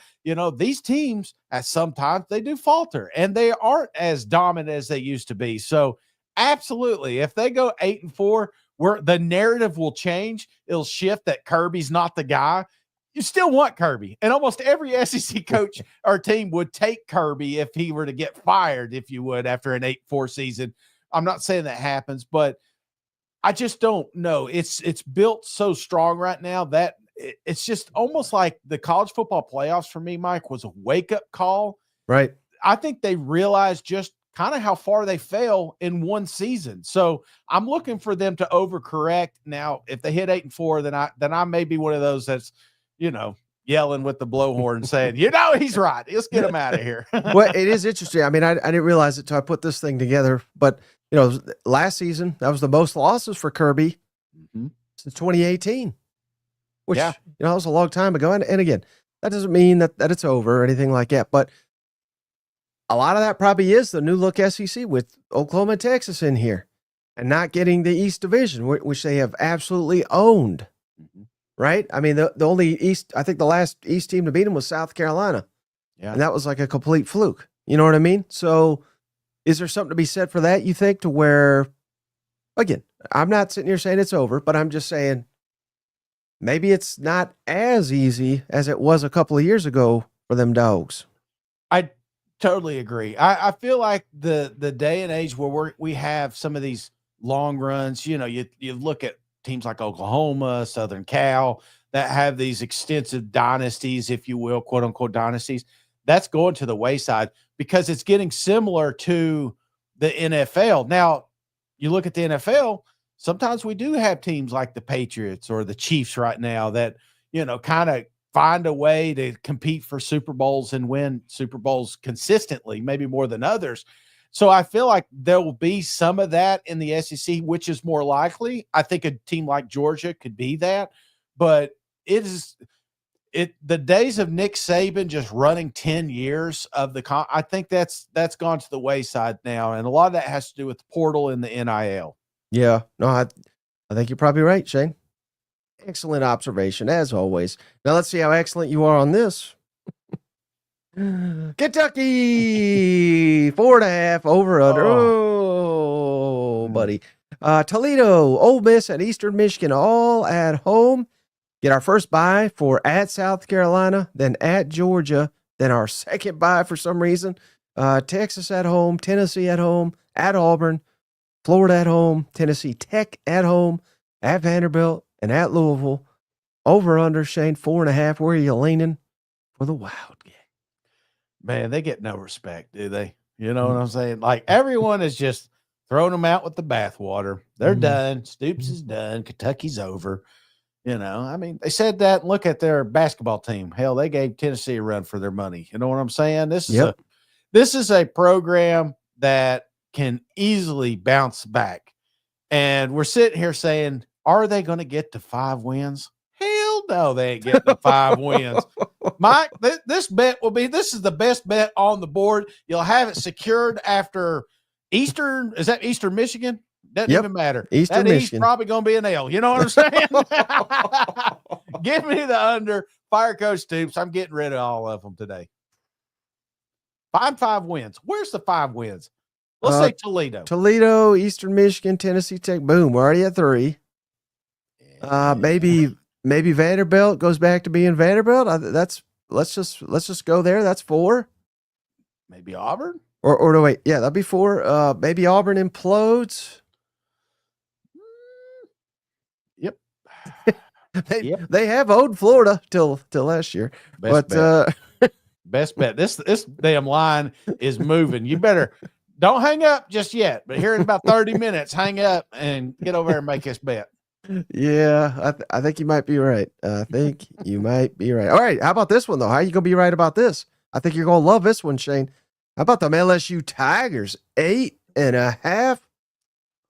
these teams at sometimes they do falter and they aren't as dominant as they used to be. So absolutely, if they go 8-4, where the narrative will change, it'll shift that Kirby's not the guy. You still want Kirby, and almost every SEC coach or team would take Kirby if he were to get fired, if you would, after an 8-4 season. I'm not saying that happens, but I just don't know. It's built so strong right now that it's just almost like the college football playoffs for me, Mike, was a wake-up call. Right. I think they realized just kind of how far they fell in one season. So I'm looking for them to overcorrect. Now, if they hit 8-4, then I may be one of those that's, yelling with the blowhorn saying, he's right. Let's get him out of here. Well, it is interesting. I mean, I didn't realize it until I put this thing together, but last season, that was the most losses for Kirby since 2018, which, that was a long time ago. And again, that doesn't mean that it's over or anything like that, but a lot of that probably is the new look SEC with Oklahoma and Texas in here and not getting the East Division, which they have absolutely owned. Right? I mean, the only East, I think the last East team to beat them was South Carolina. Yeah. And that was like a complete fluke. You know what I mean? So is there something to be said for that, you think, to where, again, I'm not sitting here saying it's over, but I'm just saying maybe it's not as easy as it was a couple of years ago for them dogs. I totally agree. I feel like the day and age where we have some of these long runs. You look at teams like Oklahoma, Southern Cal that have these extensive dynasties, if you will, quote unquote dynasties. That's going to the wayside because it's getting similar to the NFL. Now, you look at the NFL, sometimes we do have teams like the Patriots or the Chiefs right now that, kind of find a way to compete for Super Bowls and win Super Bowls consistently, maybe more than others. So I feel like there will be some of that in the SEC, which is more likely. I think a team like Georgia could be that, but the days of Nick Saban just running 10 years of I think that's gone to the wayside now. And a lot of that has to do with the portal and the NIL. Yeah, no, I think you're probably right, Shane. Excellent observation, as always. Now let's see how excellent you are on this. Kentucky, 4.5 over under. Oh, buddy. Toledo, Ole Miss, and Eastern Michigan all at home. Get our first bye for at South Carolina, then at Georgia, then our second bye for some reason. Texas at home, Tennessee at home, at Auburn, Florida at home, Tennessee Tech at home, at Vanderbilt, and at Louisville. Over under, Shane, 4.5. Where are you leaning for the Wild game? Man, they get no respect, do they? You know what I'm saying? Like, everyone is just throwing them out with the bathwater. They're done. Stoops is done. Kentucky's over. I mean, they said that. Look at their basketball team. Hell, they gave Tennessee a run for their money. You know what I'm saying? This is a program that can easily bounce back. And we're sitting here saying, are they going to get to 5 wins? Hell no, they ain't getting to 5 wins. Mike, this is the best bet on the board. You'll have it secured after Eastern. Is that Eastern Michigan? Doesn't even matter. Eastern Michigan. Probably going to be an L. You know what I'm saying? Give me the under. Fire Coach Stoops. I'm getting rid of all of them today. 5 wins. Where's the 5 wins? Let's say Toledo. Toledo, Eastern Michigan, Tennessee Tech. Boom. We're already at 3. Maybe Vanderbilt goes back to being Vanderbilt. Let's just go there. That's 4. Maybe Auburn. Or no, wait. Yeah, that'd be 4. Maybe Auburn implodes. Yep. They have owed Florida till last year. Best bet. This damn line is moving. You better don't hang up just yet, but here in about 30 minutes, hang up and get over there and make this bet. Yeah, I think you might be right. All right. How about this one, though? How are you going to be right about this? I think you're going to love this one, Shane. How about them LSU Tigers? 8.5.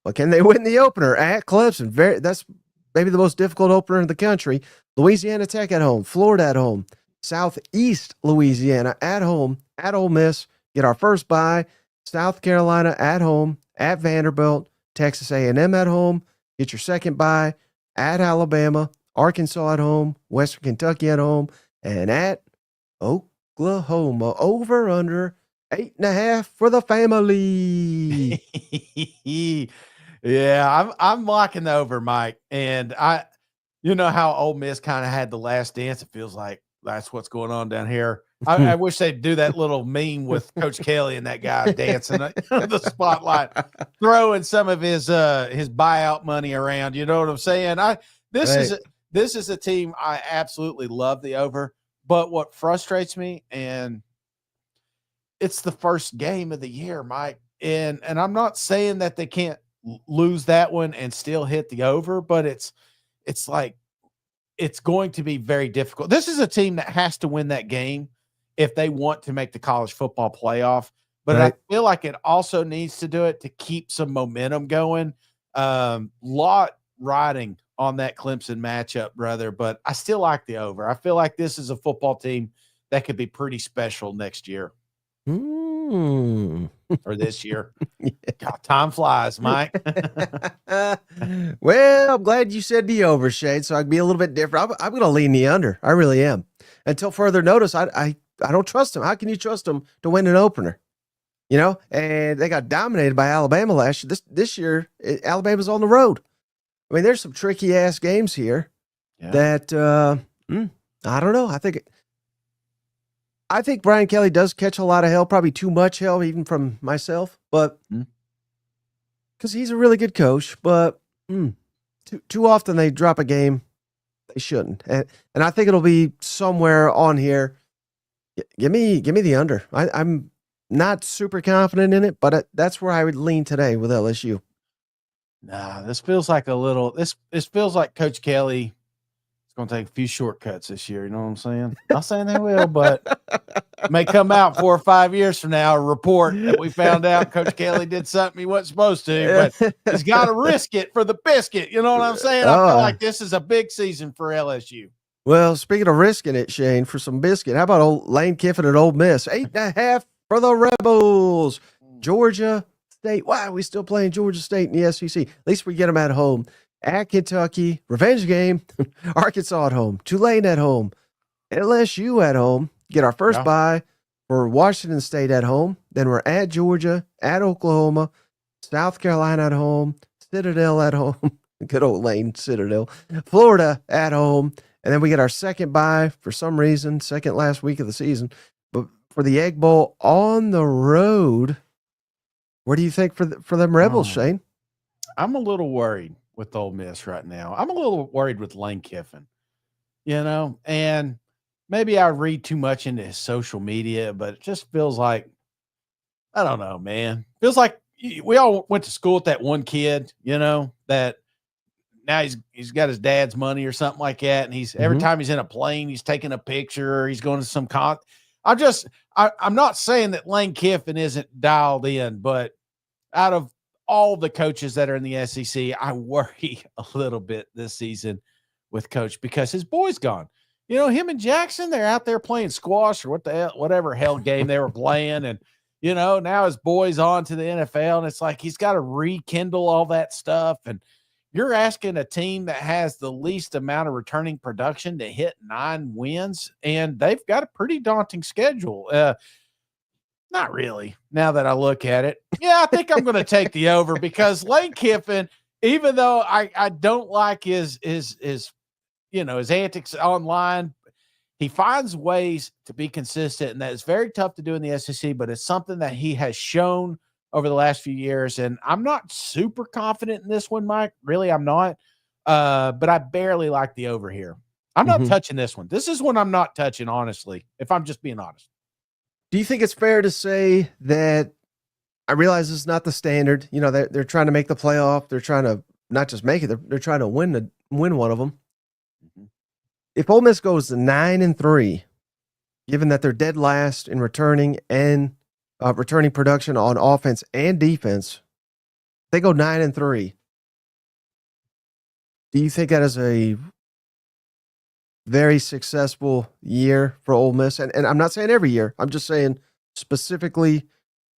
Well, can they win the opener at Clemson? That's maybe the most difficult opener in the country. Louisiana Tech at home, Florida at home, Southeast Louisiana at home, at Ole Miss. Get our first bye. South Carolina at home, at Vanderbilt, Texas A&M at home. Get your second bye at Alabama, Arkansas at home, Western Kentucky at home, and at Oklahoma. Over under 8.5 for the family. Yeah, I'm locking the over, Mike. And you know how Ole Miss kind of had the last dance. It feels like that's what's going on down here. I wish they'd do that little meme with Coach Kelly and that guy dancing the spotlight, throwing some of his buyout money around. You know what I'm saying? This is a team I absolutely love the over. But what frustrates me, and it's the first game of the year, Mike, and I'm not saying that they can't lose that one and still hit the over, but it's like it's going to be very difficult. This is a team that has to win that game if they want to make the college football playoff. But I feel like it also needs to do it to keep some momentum going. Lot riding on that Clemson matchup, brother, but I still like the over. I feel like this is a football team that could be pretty special next year. Or this year. God, time flies, Mike. Well, I'm glad you said the over, Shade, so I can be a little bit different. I'm going to lean the under. I really am. Until further notice, I don't trust them. How can you trust them to win an opener? And they got dominated by Alabama last year. This year, Alabama's on the road. I mean, there's some tricky ass games here that I don't know. I think Brian Kelly does catch a lot of hell, probably too much hell, even from myself. But because he's a really good coach, but too often they drop a game they shouldn't. And I think it'll be somewhere on here. Give me the under. I'm not super confident in it, but that's where I would lean today with LSU. Nah, this feels like this feels like Coach Kelly is going to take a few shortcuts this year. You know what I'm saying? Not saying they will, but may come out 4 or 5 years from now, a report that we found out Coach Kelly did something he wasn't supposed to, but he's got to risk it for the biscuit. You know what I'm saying? I feel like this is a big season for LSU. Well, speaking of risking it, Shane, for some biscuit, how about old Lane Kiffin at Ole Miss? 8.5 for the Rebels. Georgia State. Wow, we still playing Georgia State in the SEC. At least we get them at home. At Kentucky, revenge game. Arkansas at home. Tulane at home. LSU at home. Get our first bye for Washington State at home. Then we're at Georgia, at Oklahoma, South Carolina at home, Citadel at home. Good old Lane Citadel. Florida at home. And then we get our second bye for some reason, second last week of the season. But for the Egg Bowl on the road, what do you think for them Rebels, Shane? I'm a little worried with Ole Miss right now. I'm a little worried with Lane Kiffin, and maybe I read too much into his social media, but it just feels like, I don't know, man. Feels like we all went to school with that one kid, that now he's got his dad's money or something like that. And he's every time he's in a plane, he's taking a picture, or he's going to some I'm not saying that Lane Kiffin isn't dialed in, but out of all the coaches that are in the SEC, I worry a little bit this season with Coach because his boy's gone. Him and Jackson, they're out there playing squash or whatever hell game they were playing. And, now his boy's on to the NFL, and it's like he's got to rekindle all that stuff. And you're asking a team that has the least amount of returning production to hit 9 wins, and they've got a pretty daunting schedule. Not really, now that I look at it. Yeah, I think I'm going to take the over because Lane Kiffin, even though I don't like his antics online, he finds ways to be consistent, and that is very tough to do in the SEC, but it's something that he has shown over the last few years. And I'm not super confident in this one, Mike. Really, I'm not. But I barely like the over here. I'm not touching this one. This is one I'm not touching, honestly, if I'm just being honest. Do you think it's fair to say that I realize this is not the standard? They're trying to make the playoff. They're trying to not just make it. They're trying to win one of them. If Ole Miss goes to 9-3, given that they're dead last in returning and returning production on offense and defense, they go 9-3. Do you think that is a very successful year for Ole Miss? And I'm not saying every year. I'm just saying specifically,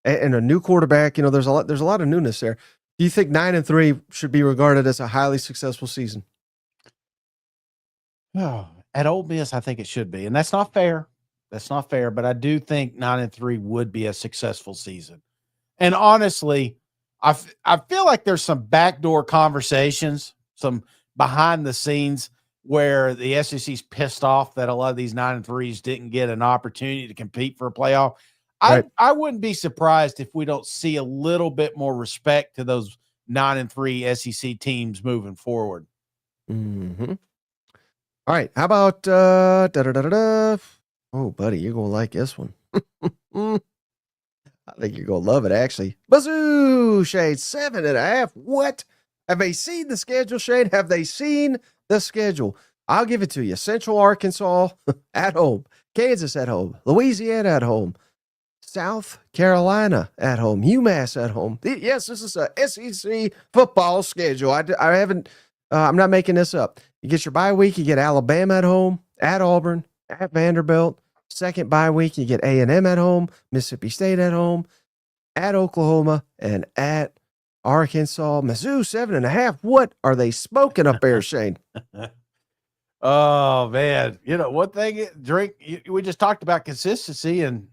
and a new quarterback. There's a lot of newness there. Do you think 9-3 should be regarded as a highly successful season? Oh, at Ole Miss, I think it should be, and that's not fair. That's not fair, but I do think 9-3 would be a successful season. And honestly, I feel like there's some backdoor conversations, some behind the scenes where the SEC's pissed off that a lot of these 9-3s didn't get an opportunity to compete for a playoff. Right. I wouldn't be surprised if we don't see a little bit more respect to those 9-3 SEC teams moving forward. Mm-hmm. All right. How about Oh, buddy, you're going to like this one. I think you're going to love it, actually. Bazoo, Shade, 7.5. What? Have they seen the schedule, Shade? Have they seen the schedule? I'll give it to you. Central Arkansas at home. Kansas at home. Louisiana at home. South Carolina at home. UMass at home. Yes, this is a SEC football schedule. I haven't, I'm not making this up. You get your bye week, you get Alabama at home, at Auburn, at Vanderbilt. Second bye week, you get A&M at home, Mississippi State at home, at Oklahoma, and at Arkansas. Mizzou, 7.5. What are they smoking up there, Shane? Oh, man. One thing, drink, we just talked about consistency and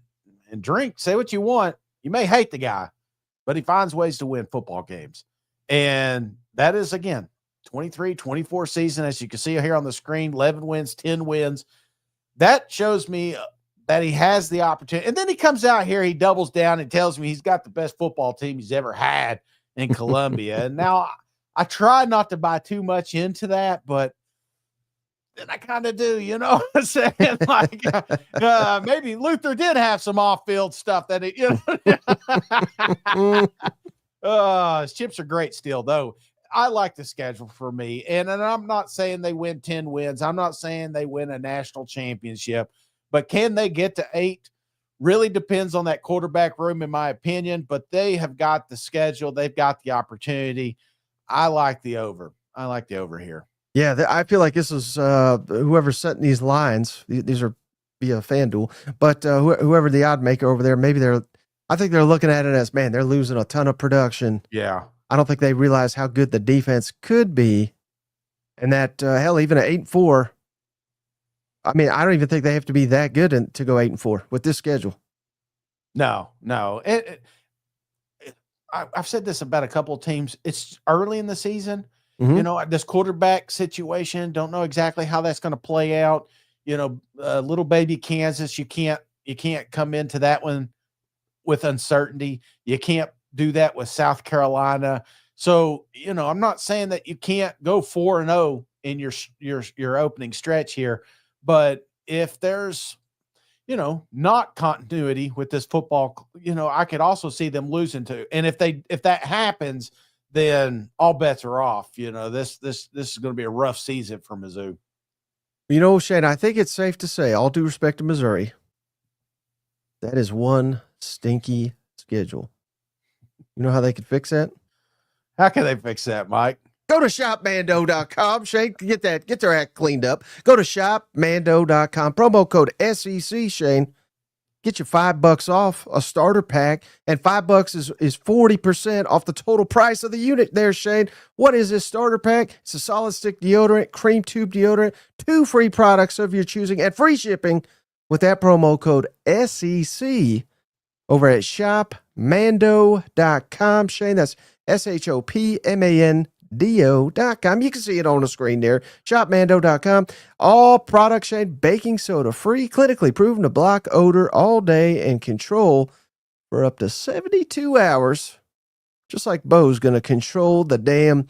drink. Say what you want. You may hate the guy, but he finds ways to win football games. And that is, again, 23-24 season, as you can see here on the screen, 11 wins, 10 wins. That shows me that he has the opportunity. And then he comes out here, he doubles down and tells me he's got the best football team he's ever had in Columbia. And now I try not to buy too much into that, but then I kind of do, you know what I'm saying? Like, maybe Luther did have some off-field stuff that he, you know. His chips are great still, though. I like the schedule for me. And I'm not saying they win 10 wins. I'm not saying they win a national championship, but can they get to 8? Really depends on that quarterback room, in my opinion, but they have got the schedule. They've got the opportunity. I like the over. I like the over here. Yeah, I feel like this is whoever's setting these lines. These are via FanDuel, but whoever the odd maker over there, I think they're looking at it as, man, they're losing a ton of production. Yeah. I don't think they realize how good the defense could be, and that hell, even at 8-4. I mean, I don't even think they have to be that good to go 8-4 with this schedule. No. I've said this about a couple of teams. It's early in the season. Mm-hmm. You know, this quarterback situation, don't know exactly how that's going to play out. You know, little baby Kansas, you can't come into that one with uncertainty. You can't do that with South Carolina. So, you know, I'm not saying that you can't go 4-0 in your opening stretch here, but if there's, you know, not continuity with this football, you know, I could also see them losing to. And if that happens, then all bets are off. You know, this is going to be a rough season for Mizzou. You know, Shane, I think it's safe to say, all due respect to Missouri, that is one stinky schedule. You know how they could fix that? How can they fix that, Mike? Go to shopmando.com, Shane. Get their act cleaned up. Go to shopmando.com. Promo code SEC, Shane. Get you $5 off a starter pack, and $5 is 40% off the total price of the unit there, Shane. What is this starter pack? It's a solid stick deodorant, cream tube deodorant, 2 free products of your choosing, and free shipping with that promo code SEC over at shopmando.com, Shane. That's SHOPMANDO.com. You can see it on the screen there. Shopmando.com. All products, Shane, baking soda free, clinically proven to block odor all day and control for up to 72 hours. Just like Bo's going to control the damn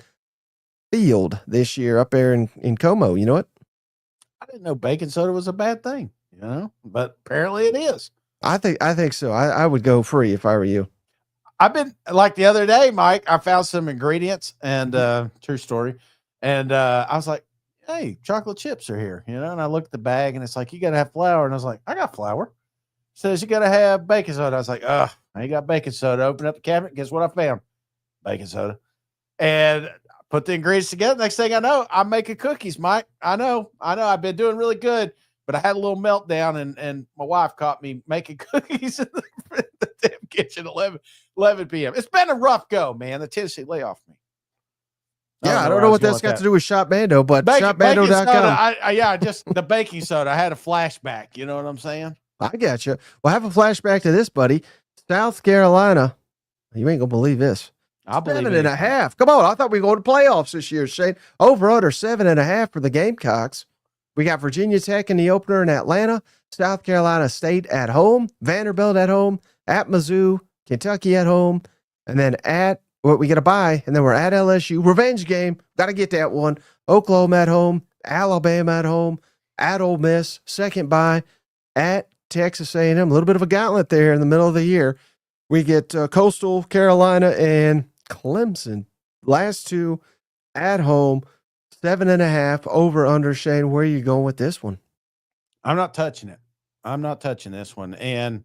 field this year up there in Como. You know what? I didn't know baking soda was a bad thing, you know, but apparently it is. I think so. I would go free if I were you. I've been, like the other day, Mike, I found some ingredients and true story. And I was like, hey, chocolate chips are here, you know? And I looked at the bag and it's like, you got to have flour. And I was like, I got flour. It says you got to have baking soda. I was like, I ain't got baking soda. Open up the cabinet. Guess what I found? Baking soda. And put the ingredients together. Next thing I know, I'm making cookies, Mike. I know. I've been doing really good, but I had a little meltdown and my wife caught me making cookies in the damn kitchen at 11 p.m. It's been a rough go, man. The Tennessee layoff me. I don't know what that's got to do with Shopmando, but shopmando.com. Just the baking soda. I had a flashback. You know what I'm saying? I got you. Well, have a flashback to this, buddy. South Carolina. You ain't going to believe this. I believe 7.5. Come on. I thought we were going to playoffs this year, Shane. Over under 7.5 for the Gamecocks. We got Virginia Tech in the opener in Atlanta, South Carolina State at home, Vanderbilt at home, at Mizzou, Kentucky at home, and then we get a bye, and then we're at LSU. Revenge game. Got to get that one. Oklahoma at home, Alabama at home, at Ole Miss, second bye, at Texas A&M. A little bit of a gauntlet there in the middle of the year. We get Coastal Carolina and Clemson. Last two at home, 7.5 over under. Shane, where are you going with this one? I'm not touching it. I'm not touching this one. And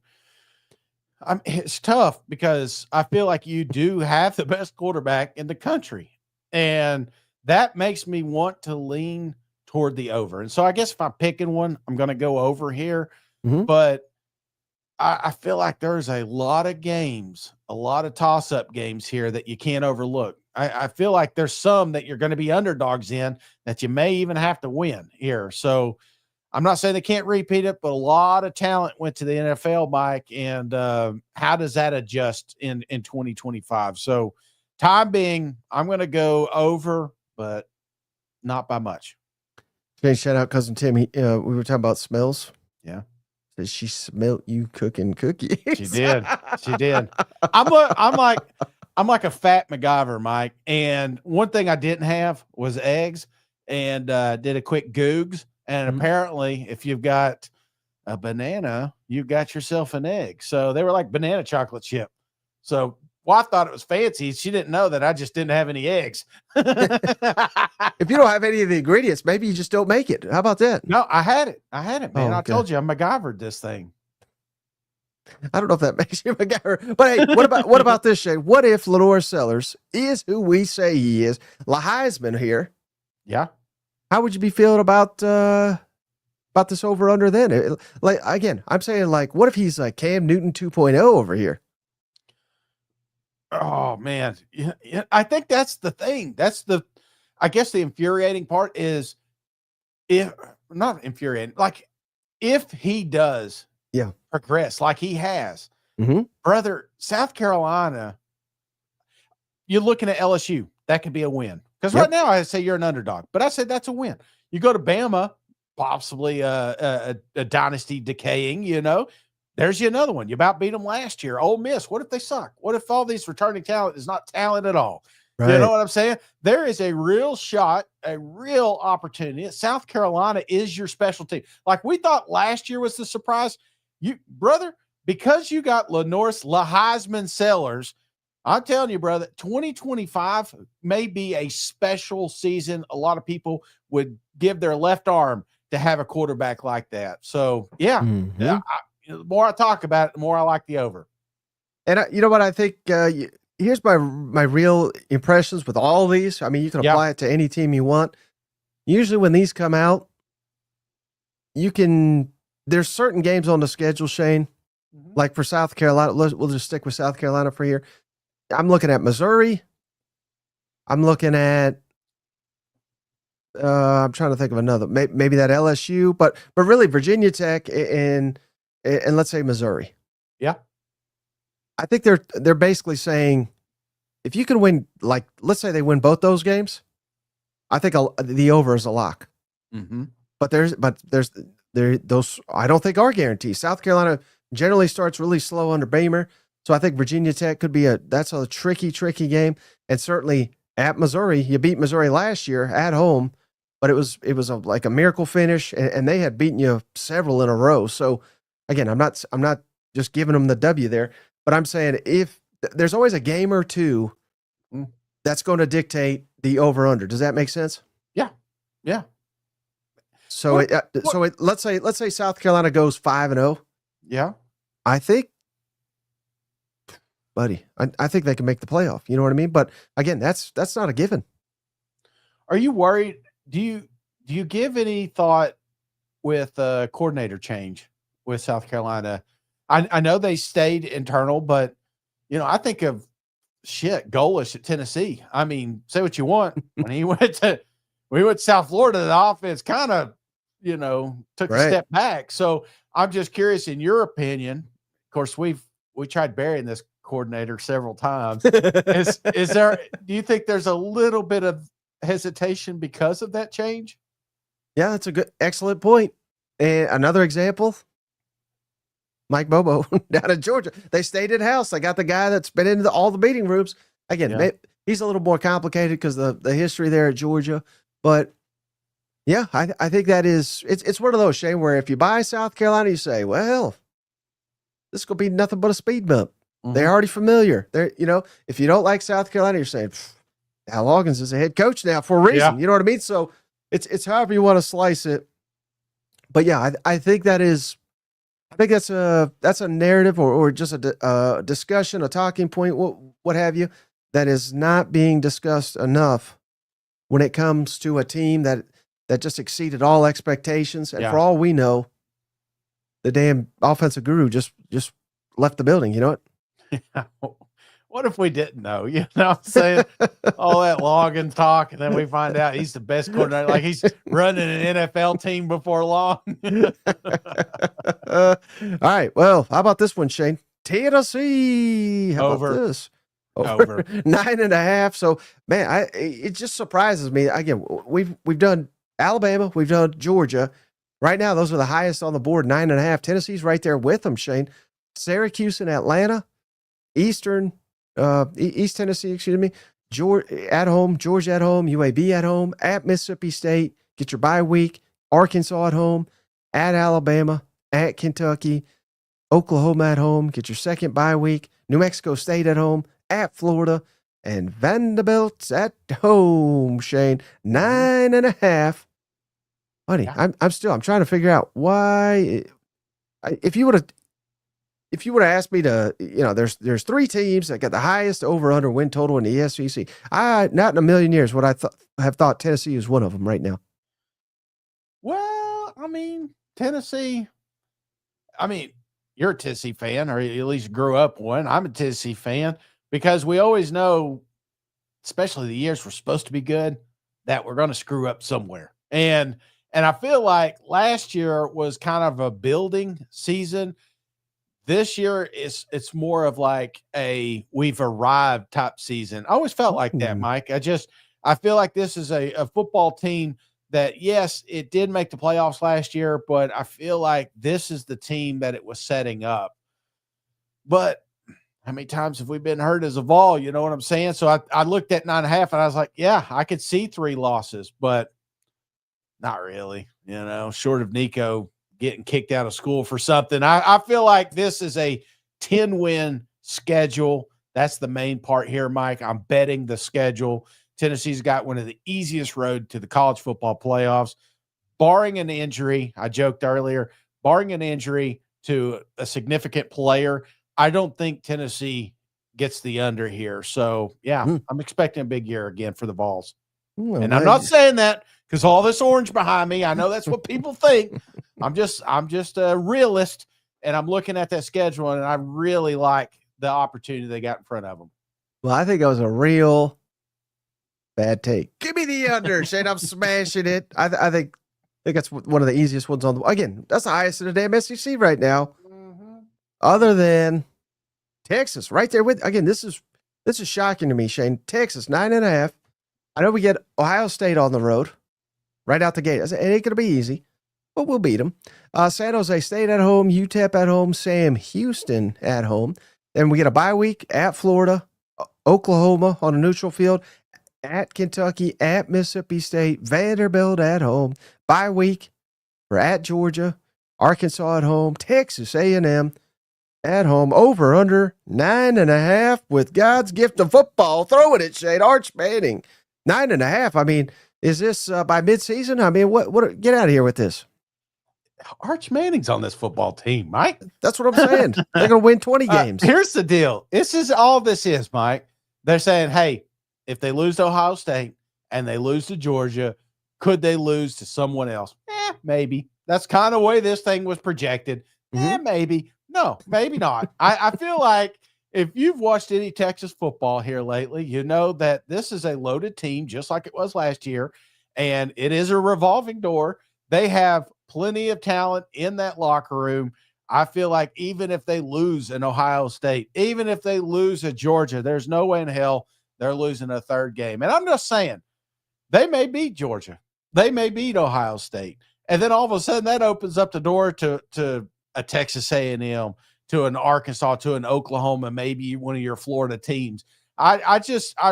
it's tough because I feel like you do have the best quarterback in the country. And that makes me want to lean toward the over. And so I guess if I'm picking one, I'm going to go over here. Mm-hmm. But I feel like there's a lot of games, a lot of toss-up games here that you can't overlook. I feel like there's some that you're going to be underdogs in that you may even have to win here. So I'm not saying they can't repeat it, but a lot of talent went to the NFL, Mike. And how does that adjust in 2025? So time being, I'm going to go over, but not by much. Okay, shout out Cousin Tim. We were talking about smells. Yeah. Says she smelled you cooking cookies. She did. I'm like, I'm like a fat MacGyver, Mike. And one thing I didn't have was eggs, and did a quick Googs. And apparently, if you've got a banana, you've got yourself an egg. So they were like banana chocolate chip. So I thought it was fancy. She didn't know that I just didn't have any eggs. If you don't have any of the ingredients, maybe you just don't make it. How about that? No, I had it, man. Oh, I told you I MacGyvered this thing. I don't know if that makes you a MacGyver, but hey, what about this, Shane? What if Lenore Sellers is who we say he is? La Heisman here. Yeah. How would you be feeling about this over under then? Like, again, I'm saying, like, what if he's like Cam Newton 2.0 over here? Oh man. Yeah, I think that's the thing. I guess the infuriating part is not infuriating, like if he does progress like he has, brother, South Carolina, you're looking at LSU. That could be a win. Because right now I say you're an underdog, but I said that's a win. You go to Bama, possibly a dynasty decaying, there's you another one. You about beat them last year. Ole Miss, what if they suck? What if all these returning talent is not talent at all? Right. You know what I'm saying? There is a real shot, a real opportunity. South Carolina is your specialty. Like we thought last year was the surprise. You, brother, because you got La Heisman Sellers, I'm telling you, brother, 2025 may be a special season. A lot of people would give their left arm to have a quarterback like that. So, the more I talk about it, the more I like the over. And you know what I think? Here's my real impressions with all these. I mean, you can apply it to any team you want. Usually when these come out, there's certain games on the schedule, Shane, like for South Carolina. We'll just stick with South Carolina for here. I'm looking at Missouri. I'm looking at, I'm trying to think of another, maybe that LSU, but really Virginia Tech and let's say Missouri. Yeah. I think they're basically saying, if you can win, like, let's say they win both those games, I think the over is a lock. But there's those I don't think are guarantees. South Carolina generally starts really slow under Beamer, so I think Virginia Tech could be that's a tricky game. And certainly at Missouri, you beat Missouri last year at home, but it was like a miracle finish, and they had beaten you several in a row. So again, I'm not just giving them the W there, but I'm saying if there's always a game or two that's going to dictate the over under. Does that make sense? Yeah. So let's say South Carolina goes 5-0. Yeah. I think, buddy, I think they can make the playoff. You know what I mean? But again, that's not a given. Are you worried? Do you give any thought with coordinator change with South Carolina? I know they stayed internal, but I think of Golish at Tennessee. I mean, say what you want. When we went to South Florida, the offense kind of, took a step back. So I'm just curious, in your opinion, of course, we tried burying this coordinator several times. Is there, do you think there's a little bit of hesitation because of that change? Yeah, that's excellent point. And another example, Mike Bobo down in Georgia. They stayed in house. They got the guy that's been in all the meeting rooms. Again, he's a little more complicated because the history there at Georgia. But yeah, I think that it's one of those, Shane, where if you buy South Carolina, you say, well, this is going to be nothing but a speed bump. They're already familiar. If you don't like South Carolina, you're saying, Al Loggins is a head coach now for a reason. Yeah. You know what I mean? So it's however you want to slice it. But yeah, I think that's a narrative or just a discussion, a talking point, what have you, that is not being discussed enough when it comes to a team that just exceeded all expectations. And for all we know, the damn offensive guru just left the building. You know what? What if we didn't know? You know what I'm saying? All that login talk, and then we find out he's the best coordinator. Like he's running an NFL team before long. All right. Well, how about this one, Shane? Tennessee. How Over. about this? Over. 9.5. So, man, it just surprises me. Again, we've done Alabama, we've done Georgia. Right now, those are the highest on the board, 9.5. Tennessee's right there with them, Shane. Syracuse and Atlanta, Eastern, East Tennessee, excuse me. Georgia at home, Georgia at home, UAB at home, at Mississippi State. Get your bye week. Arkansas at home, at Alabama, at Kentucky, Oklahoma at home. Get your second bye week. New Mexico State at home, at Florida, and Vanderbilt at home. Shane, 9.5. Buddy, Yeah. I'm trying to figure out why. If you would have asked me to, there's three teams that got the highest over/under win total in the SEC. Not in a million years would I have thought Tennessee is one of them right now. Well, I mean, Tennessee. I mean, you're a Tennessee fan, or at least grew up one. I'm a Tennessee fan because we always know, especially the years we're supposed to be good, that we're going to screw up somewhere. And I feel like last year was kind of a building season. This year it's more of like a we've arrived type season. I always felt like that, Mike. I feel like this is a football team that, yes, it did make the playoffs last year, but I feel like this is the team that it was setting up. But how many times have we been hurt as a Vol? You know what I'm saying? So I looked at 9.5 and I was like, yeah, I could see 3 losses, but not really, short of Nico getting kicked out of school for something. I feel like this is a 10-win schedule. That's the main part here, Mike. I'm betting the schedule. Tennessee's got one of the easiest road to the college football playoffs, barring an injury. I joked earlier, barring an injury to a significant player. I don't think Tennessee gets the under here. So, yeah, I'm expecting a big year again for the Vols. And I'm not saying that because all this orange behind me, I know that's what people think. I'm just a realist, and I'm looking at that schedule, and I really like the opportunity they got in front of them. Well, I think it was a real bad take. Give me the under, Shane. I'm smashing it. I think that's one of the easiest ones on the. Again, that's the highest in the damn SEC right now. Mm-hmm. Other than Texas, right there with. Again, this is shocking to me, Shane. Texas 9.5. I know we get Ohio State on the road, right out the gate. It ain't gonna be easy, but we'll beat them. San Jose State at home, UTEP at home, Sam Houston at home. Then we get a bye week at Florida, Oklahoma on a neutral field, at Kentucky, at Mississippi State, Vanderbilt at home, bye week for at Georgia, Arkansas at home, Texas A&M at home, over under 9.5 with God's gift of football. Throwing it, Shane. Arch Manning, 9.5. I mean, is this by midseason? I mean, what? Get out of here with this. Arch Manning's on this football team, Mike. That's what I'm saying. They're going to win 20 games. Here's the deal. This is all this is, Mike. They're saying, hey, if they lose to Ohio State and they lose to Georgia, could they lose to someone else? Maybe. That's kind of the way this thing was projected. Maybe. No, maybe not. I feel like if you've watched any Texas football here lately, you know that this is a loaded team, just like it was last year, and it is a revolving door. They have plenty of talent in that locker room. I feel like even if they lose in Ohio State, even if they lose at Georgia, there's no way in hell they're losing a third game. And I'm just saying, they may beat Georgia. They may beat Ohio State. And then all of a sudden that opens up the door to a Texas A&M, to an Arkansas, to an Oklahoma, maybe one of your Florida teams. I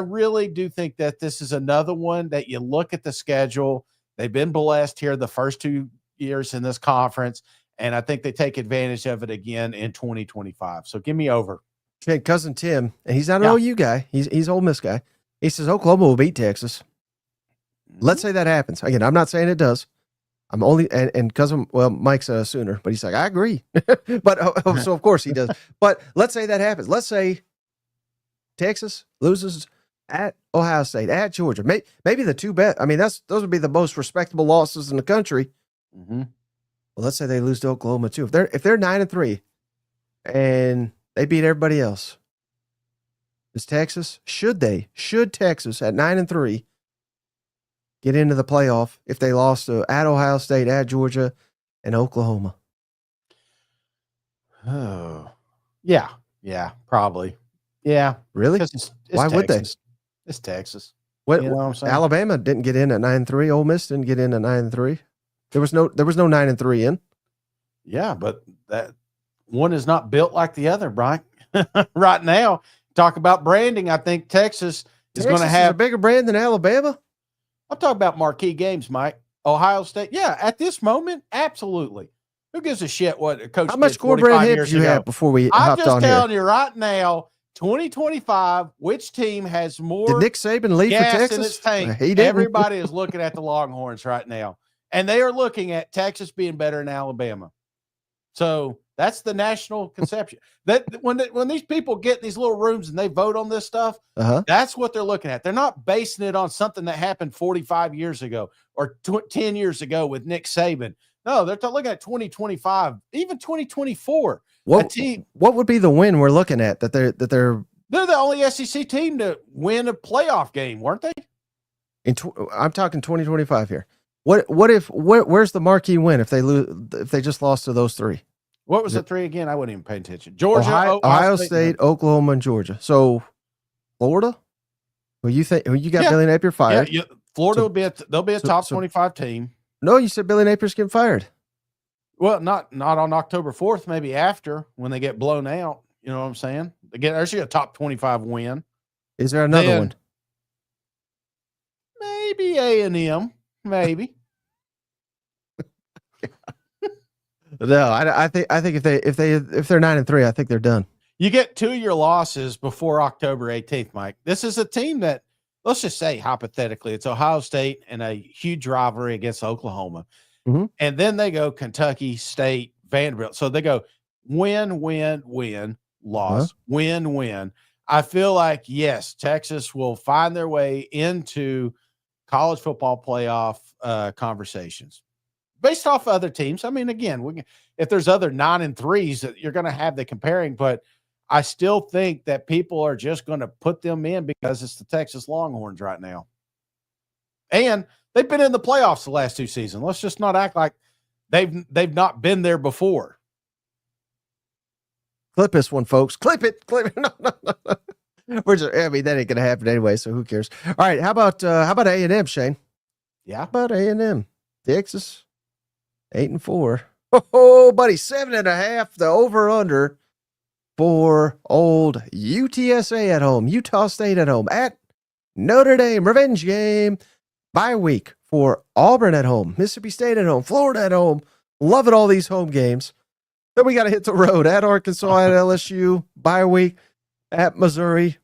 really do think that this is another one that you look at the schedule. They've been blessed here the first 2 years in this conference, and I think they take advantage of it again in 2025. So give me over. Okay, cousin Tim, and he's not an OU guy. He's Ole Miss guy. He says Oklahoma will beat Texas. Let's say that happens. Again, I'm not saying it does. I'm only and cousin. Well, Mike's a Sooner, but he's like, I agree. But so of course he does. But let's say that happens. Let's say Texas loses at Ohio State, at Georgia. Maybe the two best. I mean, those would be the most respectable losses in the country. Mm-hmm. Well, let's say they lose to Oklahoma too. If they're 9-3 and they beat everybody else, is Texas should Texas at 9-3 get into the playoff if they lost at Ohio State, at Georgia, and Oklahoma? Oh, yeah, probably. Yeah, really? It's Why Texas. Would they? It's Texas. What I'm saying? Alabama didn't get in at 9-3. Ole Miss didn't get in at 9-3. There was no 9-3 in. Yeah, but that one is not built like the other, Brian. Right now, Talk about branding. I think Texas is going to have a bigger brand than Alabama. I'm talking about marquee games, Mike. Ohio State. Yeah, at this moment, absolutely. Who gives a shit what a coach How much did cornbread 45 hip years you ago? had before we I'm hopped just on telling here? you right now, 2025, which team has more Did Nick Saban leave for gas Texas? in its tank? He didn't. Everybody is looking at the Longhorns right now, and they are looking at Texas being better than Alabama. So that's the national conception. That when these people get in these little rooms and they vote on this stuff, that's what they're looking at. They're not basing it on something that happened 45 years ago or 10 years ago with Nick Saban. No, they're looking at 2025, even 2024. What would be the win we're looking at that they're the only SEC team to win a playoff game, weren't they? I'm talking 2025 here. Where's the marquee win if they just lost to those three? What was the three again? I wasn't even paying attention. Georgia, Ohio State, Oklahoma, and Georgia. So Florida? Who you got Billy Napier fired? Yeah, Florida they'll be a top 25 team. No, you said Billy Napier's getting fired. Well, not on October 4th, maybe after when they get blown out. You know what I'm saying? Again, actually a top 25 win. Is there another one? Maybe A&M. Maybe. No, I think if they're 9-3, I think they're done. You get 2 of your losses before October 18th, Mike. This is a team that, let's just say hypothetically, it's Ohio State and a huge rivalry against Oklahoma. Mm-hmm. And then they go Kentucky, State, Vanderbilt. So they go win, win, win, loss, win, win. I feel like, yes, Texas will find their way into college football playoff conversations based off other teams. I mean, again, if there's other 9-3s that you're going to have the comparing, but I still think that people are just going to put them in because it's the Texas Longhorns right now. And they've been in the playoffs the last 2 seasons. Let's just not act like they've not been there before. Clip this one, folks. Clip it. No. I mean, that ain't going to happen anyway, so who cares? All right, how about A&M, Shane? Yeah. How about A&M? Texas, 8-4. Oh, buddy, 7.5. The over/under for old UTSA at home, Utah State at home, at Notre Dame, revenge game. Bye week for Auburn at home, Mississippi State at home, Florida at home. Loving all these home games. Then we got to hit the road at Arkansas, at LSU, bye week, at Missouri,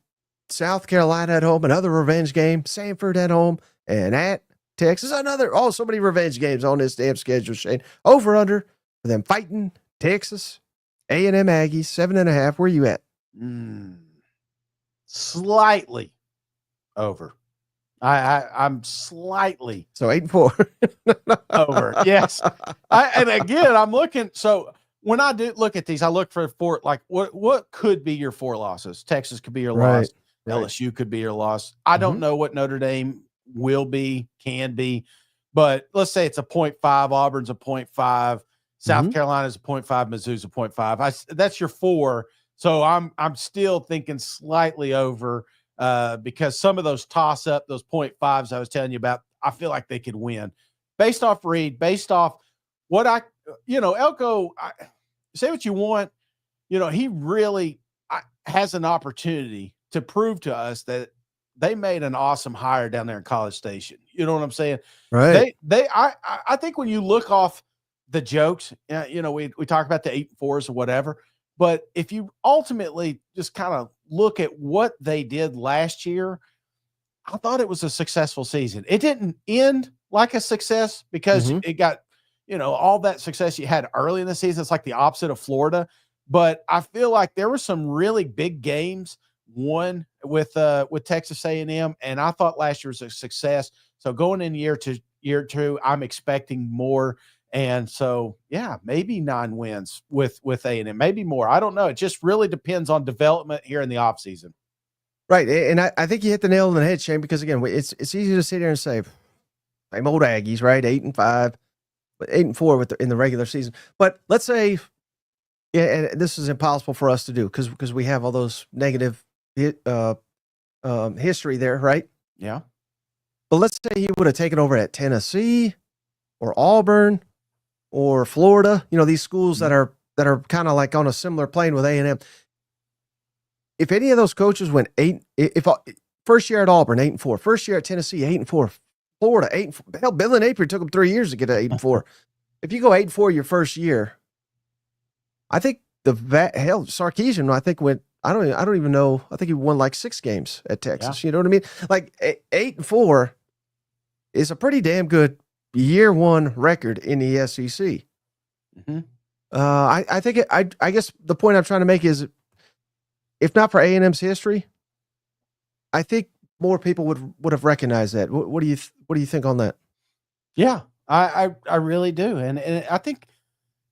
South Carolina at home, another revenge game, Samford at home, and at Texas, so many revenge games on this damn schedule, Shane. Over/under for them fighting Texas, A&M Aggies, 7.5. Where you at? Slightly over. I'm slightly 8-4 over. Yes. And again, I'm looking. So when I do look at these, I look for like what could be your 4 losses? Texas could be your loss. LSU could be your loss. I don't know what Notre Dame will be, can be, but let's say it's a 0.5. Auburn's a 0.5. South Carolina's a 0.5. Mizzou's a 0.5. That's your 4. So I'm still thinking slightly over because some of those toss up, those 0.5s I was telling you about, I feel like they could win based off Reed, based off what Elko, say what you want. He really has an opportunity to prove to us that they made an awesome hire down there in College Station. You know what I'm saying? Right. I think when you look off the jokes, we talk about the 8-4s or whatever, but if you ultimately just kind of look at what they did last year, I thought it was a successful season. It didn't end like a success because it got, all that success you had early in the season. It's like the opposite of Florida, but I feel like there were some really big games won with Texas A&M, and I thought last year was a success. So going in year 2, I'm expecting more. And so, yeah, maybe 9 wins with A&M, maybe more. I don't know. It just really depends on development here in the offseason. Right. And I think you hit the nail on the head, Shane, because again, it's easy to sit there and say, same old Aggies, right? 8-5, but 8-4 in the regular season. But let's say, and this is impossible for us to do because we have all those negative history there, right? Yeah. But let's say he would have taken over at Tennessee or Auburn or Florida, these schools that are kind of like on a similar plane with A&M. if any of those coaches went first year at Auburn 8-4, first year at Tennessee 8-4, Florida 8-4, hell, Billy Napier took them 3 years to get to 8-4. If you go 8-4 your first year, I think Sarkisian I think went. I don't even know. I think he won like 6 games at Texas. Yeah. You know what I mean? Like 8-4 is a pretty damn good year one record in the SEC. Mm-hmm. I think I guess the point I'm trying to make is, if not for A&M's history, I think more people would have recognized that. What do you think on that? Yeah, I really do, and I think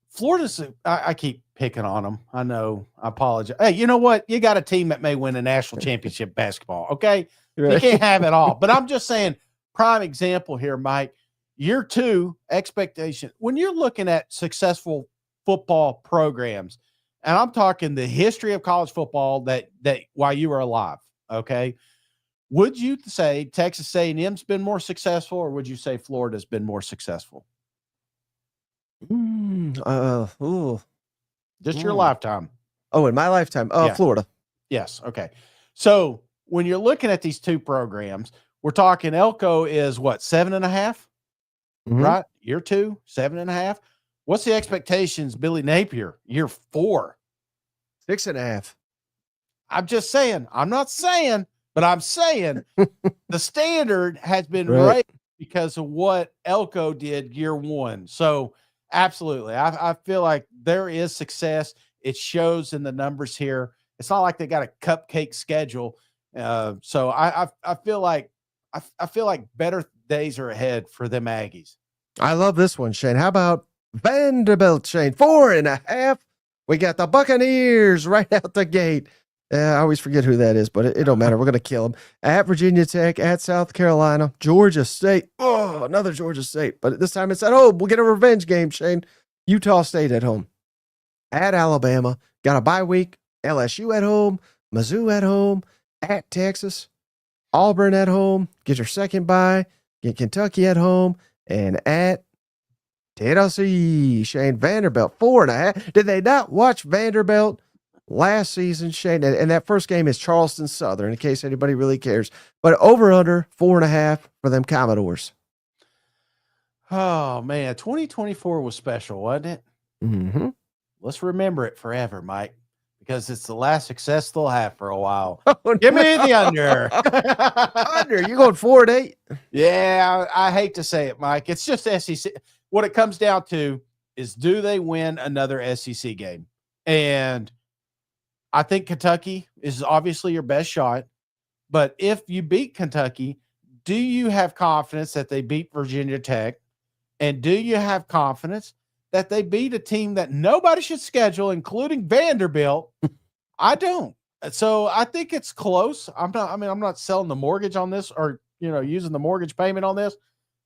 Florida's. I keep picking on them. I know. I apologize. Hey, you know what? You got a team that may win a national championship basketball. Okay, right. You can't have it all. But I'm just saying, prime example here, Mike. Year 2 expectation. When you're looking at successful football programs, and I'm talking the history of college football that while you were alive, okay, would you say Texas A&M's been more successful, or would you say Florida's been more successful? Just your lifetime. Oh, in my lifetime. Yeah. Florida. Yes. Okay. So when you're looking at these two programs, we're talking Elko is what, 7.5? Mm-hmm. Right? Year 2, 7.5. What's the expectations, Billy Napier? Year 4. 6.5. I'm just saying. I'm not saying, but I'm saying the standard has been raised because of what Elko did year 1. So absolutely. I feel like there is success. It shows in the numbers here. It's not like they got a cupcake schedule. So I feel like better days are ahead for them Aggies. I love this one, Shane. How about Vanderbilt, Shane? 4.5. We got the Buccaneers right out the gate. I always forget who that is, but it don't matter. We're going to kill them. At Virginia Tech, at South Carolina, Georgia State. Oh, another Georgia State. But this time it's at home. We'll get a revenge game, Shane. Utah State at home. At Alabama. Got a bye week. LSU at home. Mizzou at home. At Texas. Auburn at home. Get your second bye. Get Kentucky at home. And at Tennessee, Shane. Vanderbilt, 4.5. Did they not watch Vanderbilt last season, Shane? And that first game is Charleston Southern, in case anybody really cares. But over under 4.5 for them Commodores. Oh, man. 2024 was special, wasn't it? Mm-hmm. Let's remember it forever, Mike, because it's the last success they'll have for a while. Oh, give me the under. Under. You going 4-8? Yeah, I hate to say it, Mike. It's just SEC. What it comes down to is, do they win another SEC game? And I think Kentucky is obviously your best shot. But if you beat Kentucky, do you have confidence that they beat Virginia Tech? And do you have confidence that they beat a team that nobody should schedule, including Vanderbilt? I don't. So I think it's close. I'm not selling the mortgage on this, or, using the mortgage payment on this.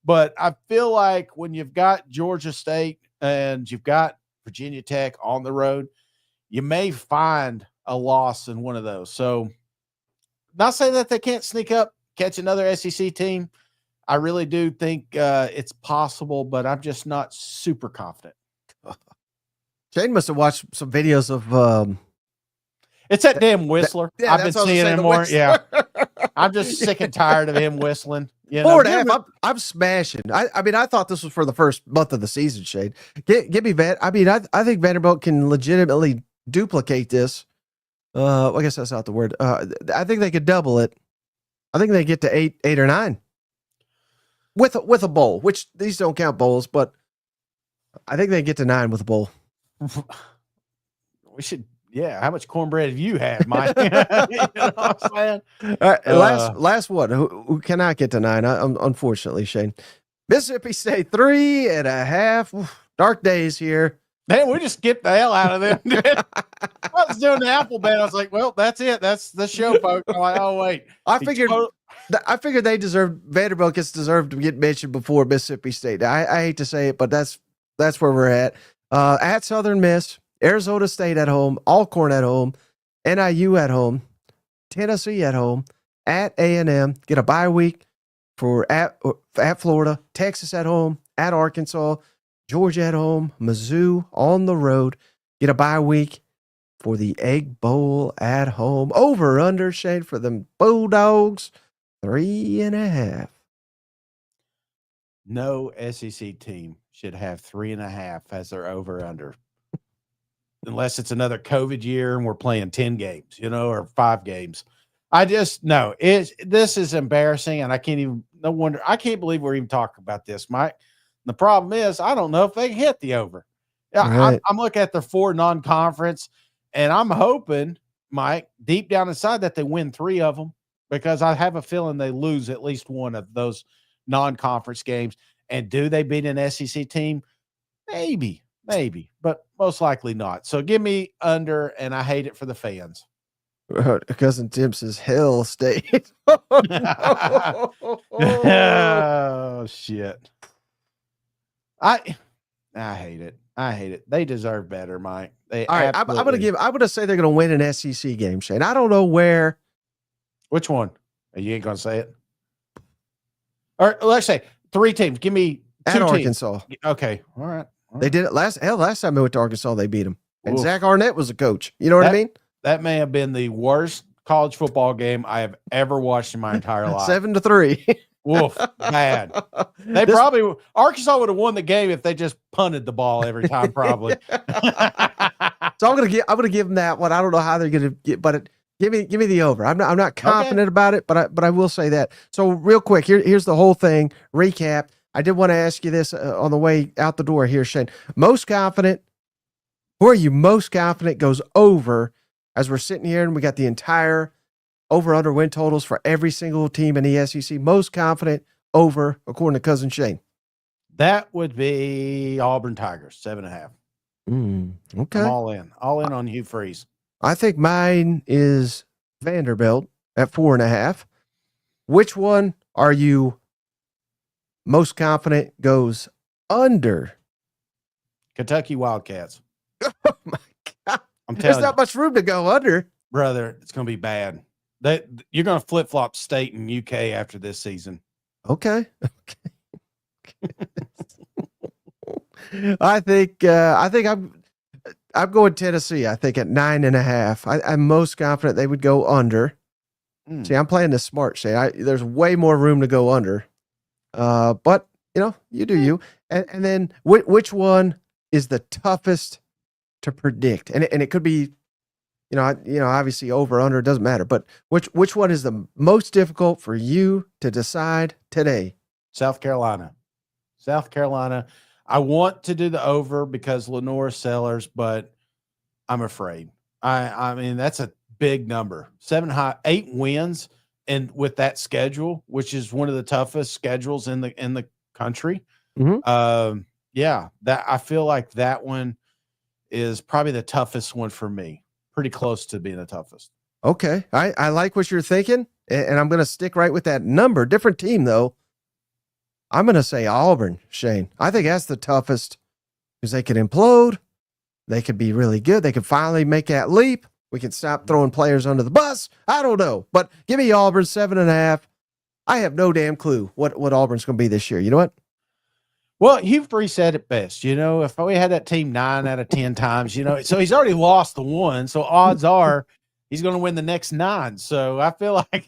But I feel like when you've got Georgia State and you've got Virginia Tech on the road, you may find a loss in one of those. So not saying that they can't sneak up, catch another SEC team. I really do think it's possible, but I'm just not super confident. Shane must have watched some videos of it's that damn Whistler. I've been seeing him more. Yeah. I'm just sick and tired of him whistling. 4.5. I'm smashing. I thought this was for the first month of the season, Shane. Give me Van. I think Vanderbilt can legitimately duplicate this. I guess that's not the word. I think they could double it. I think they get to 8 or 9 with a bowl, which these don't count bowls, but I think they get to 9 with a bowl. We should. Yeah, how much cornbread have you had, Mike? You know what I'm saying? All right, last one. Who cannot get to 9? Unfortunately, Shane. Mississippi State 3.5. Dark days here. Man, we just get the hell out of them. I was doing the alphabet. I was like, well, that's it. That's the show, folks. I'm like, oh wait. I figured they Vanderbilt deserved to get mentioned before Mississippi State. I hate to say it, but that's where we're at. At Southern Miss. Arizona State at home, Alcorn at home, NIU at home, Tennessee at home, at A&M, get a bye week for at Florida, Texas at home, at Arkansas, Georgia at home, Mizzou on the road, get a bye week for the Egg Bowl at home. Over under, Shane, for them Bulldogs, 3.5. No SEC team should have 3.5 as their over under. Unless it's another COVID year and we're playing 10 games, or 5 games. I just no, this is embarrassing, and I can't believe we're even talking about this, Mike. The problem is I don't know if they hit the over. Right. I'm looking at their 4 non-conference, and I'm hoping, Mike, deep down inside that they win 3 of them, because I have a feeling they lose at least one of those non-conference games. And do they beat an SEC team? Maybe, but most likely not. So give me under, and I hate it for the fans. Cousin Tim says Hell State. Oh, shit. I hate it. They deserve better, Mike. All right, I'm gonna say they're gonna win an SEC game, Shane. I don't know where. Which one? You ain't gonna say it. Or let's say 3 teams. Give me 2 at Arkansas. Teams. Okay, all right. They did it last time they went to Arkansas. They beat them, and Zach Arnett was the coach. You know what I mean? That may have been the worst college football game I have ever watched in my entire life. 7-3. Woof, bad. Arkansas would have won the game if they just punted the ball every time, probably. So I'm gonna give them that one. I don't know how they're gonna get, but give me the over. I'm not confident about it, but I will say that. So real quick, here's the whole thing. Recap. I did want to ask you this on the way out the door here, Shane. Most confident. Who are you most confident goes over? As we're sitting here and we got the entire over-under win totals for every single team in the SEC. Most confident over, according to Cousin Shane. That would be Auburn Tigers, 7.5. Okay. I'm all in on Hugh Freeze. I think mine is Vanderbilt at 4.5. Which one are you most confident goes under? Kentucky Wildcats. Oh my God. I'm telling There's not much room to go under. Brother, it's going to be bad. You're going to flip-flop state and UK after this season. Okay. I think I'm going Tennessee. I think at 9.5. I'm most confident they would go under. See, I'm playing this smart, Shay. There's way more room to go under. But you do you. And then which one is the toughest to predict? And it could be, obviously over, under, it doesn't matter. But which one is the most difficult for you to decide today? South Carolina. I want to do the over because Lenore Sellers, but I'm afraid. I mean, that's a big number. 8 wins, and with that schedule, which is one of the toughest schedules in the country. Mm-hmm. That I feel like that one is probably the toughest one for me. Pretty close to being the toughest. Okay. I like what you're thinking, and I'm going to stick right with that number. Different team, though. I'm going to say Auburn, Shane. I think that's the toughest because they could implode. They could be really good. They could finally make that leap. We can stop throwing players under the bus. I don't know, but give me Auburn 7.5. I have no damn clue what Auburn's going to be this year. You know what? Well, Hugh Freeze said it best. If we had that team 9 out of 10 times, so he's already lost the one. So odds are he's going to win the next 9. So I feel like.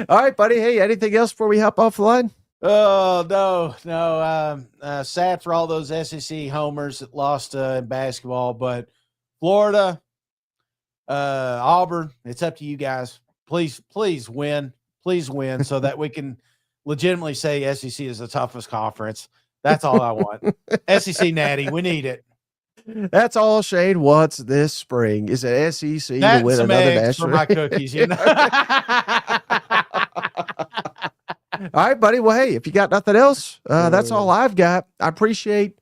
All right, buddy. Hey, anything else before we hop off the line? Oh, no. Sad for all those SEC homers that lost in basketball, but Florida, Auburn, it's up to you guys. Please win. Please win so that we can legitimately say SEC is the toughest conference. That's all I want. SEC natty, we need it. That's all Shane wants this spring is an SEC That's to win some another eggs national. for my cookies, All right, buddy. Well, hey, if you got nothing else, that's all I've got. I appreciate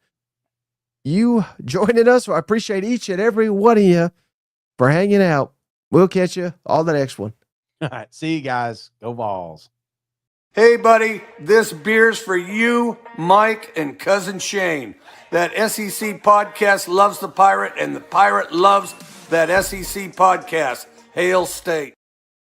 you joining us. I appreciate each and every one of you for hanging out. We'll catch you on the next one. All right. See you guys. Go Vols. Hey, buddy, this beer's for you, Mike, and Cousin Shane. That SEC podcast loves the Pirate, and the Pirate loves that SEC podcast. Hail State.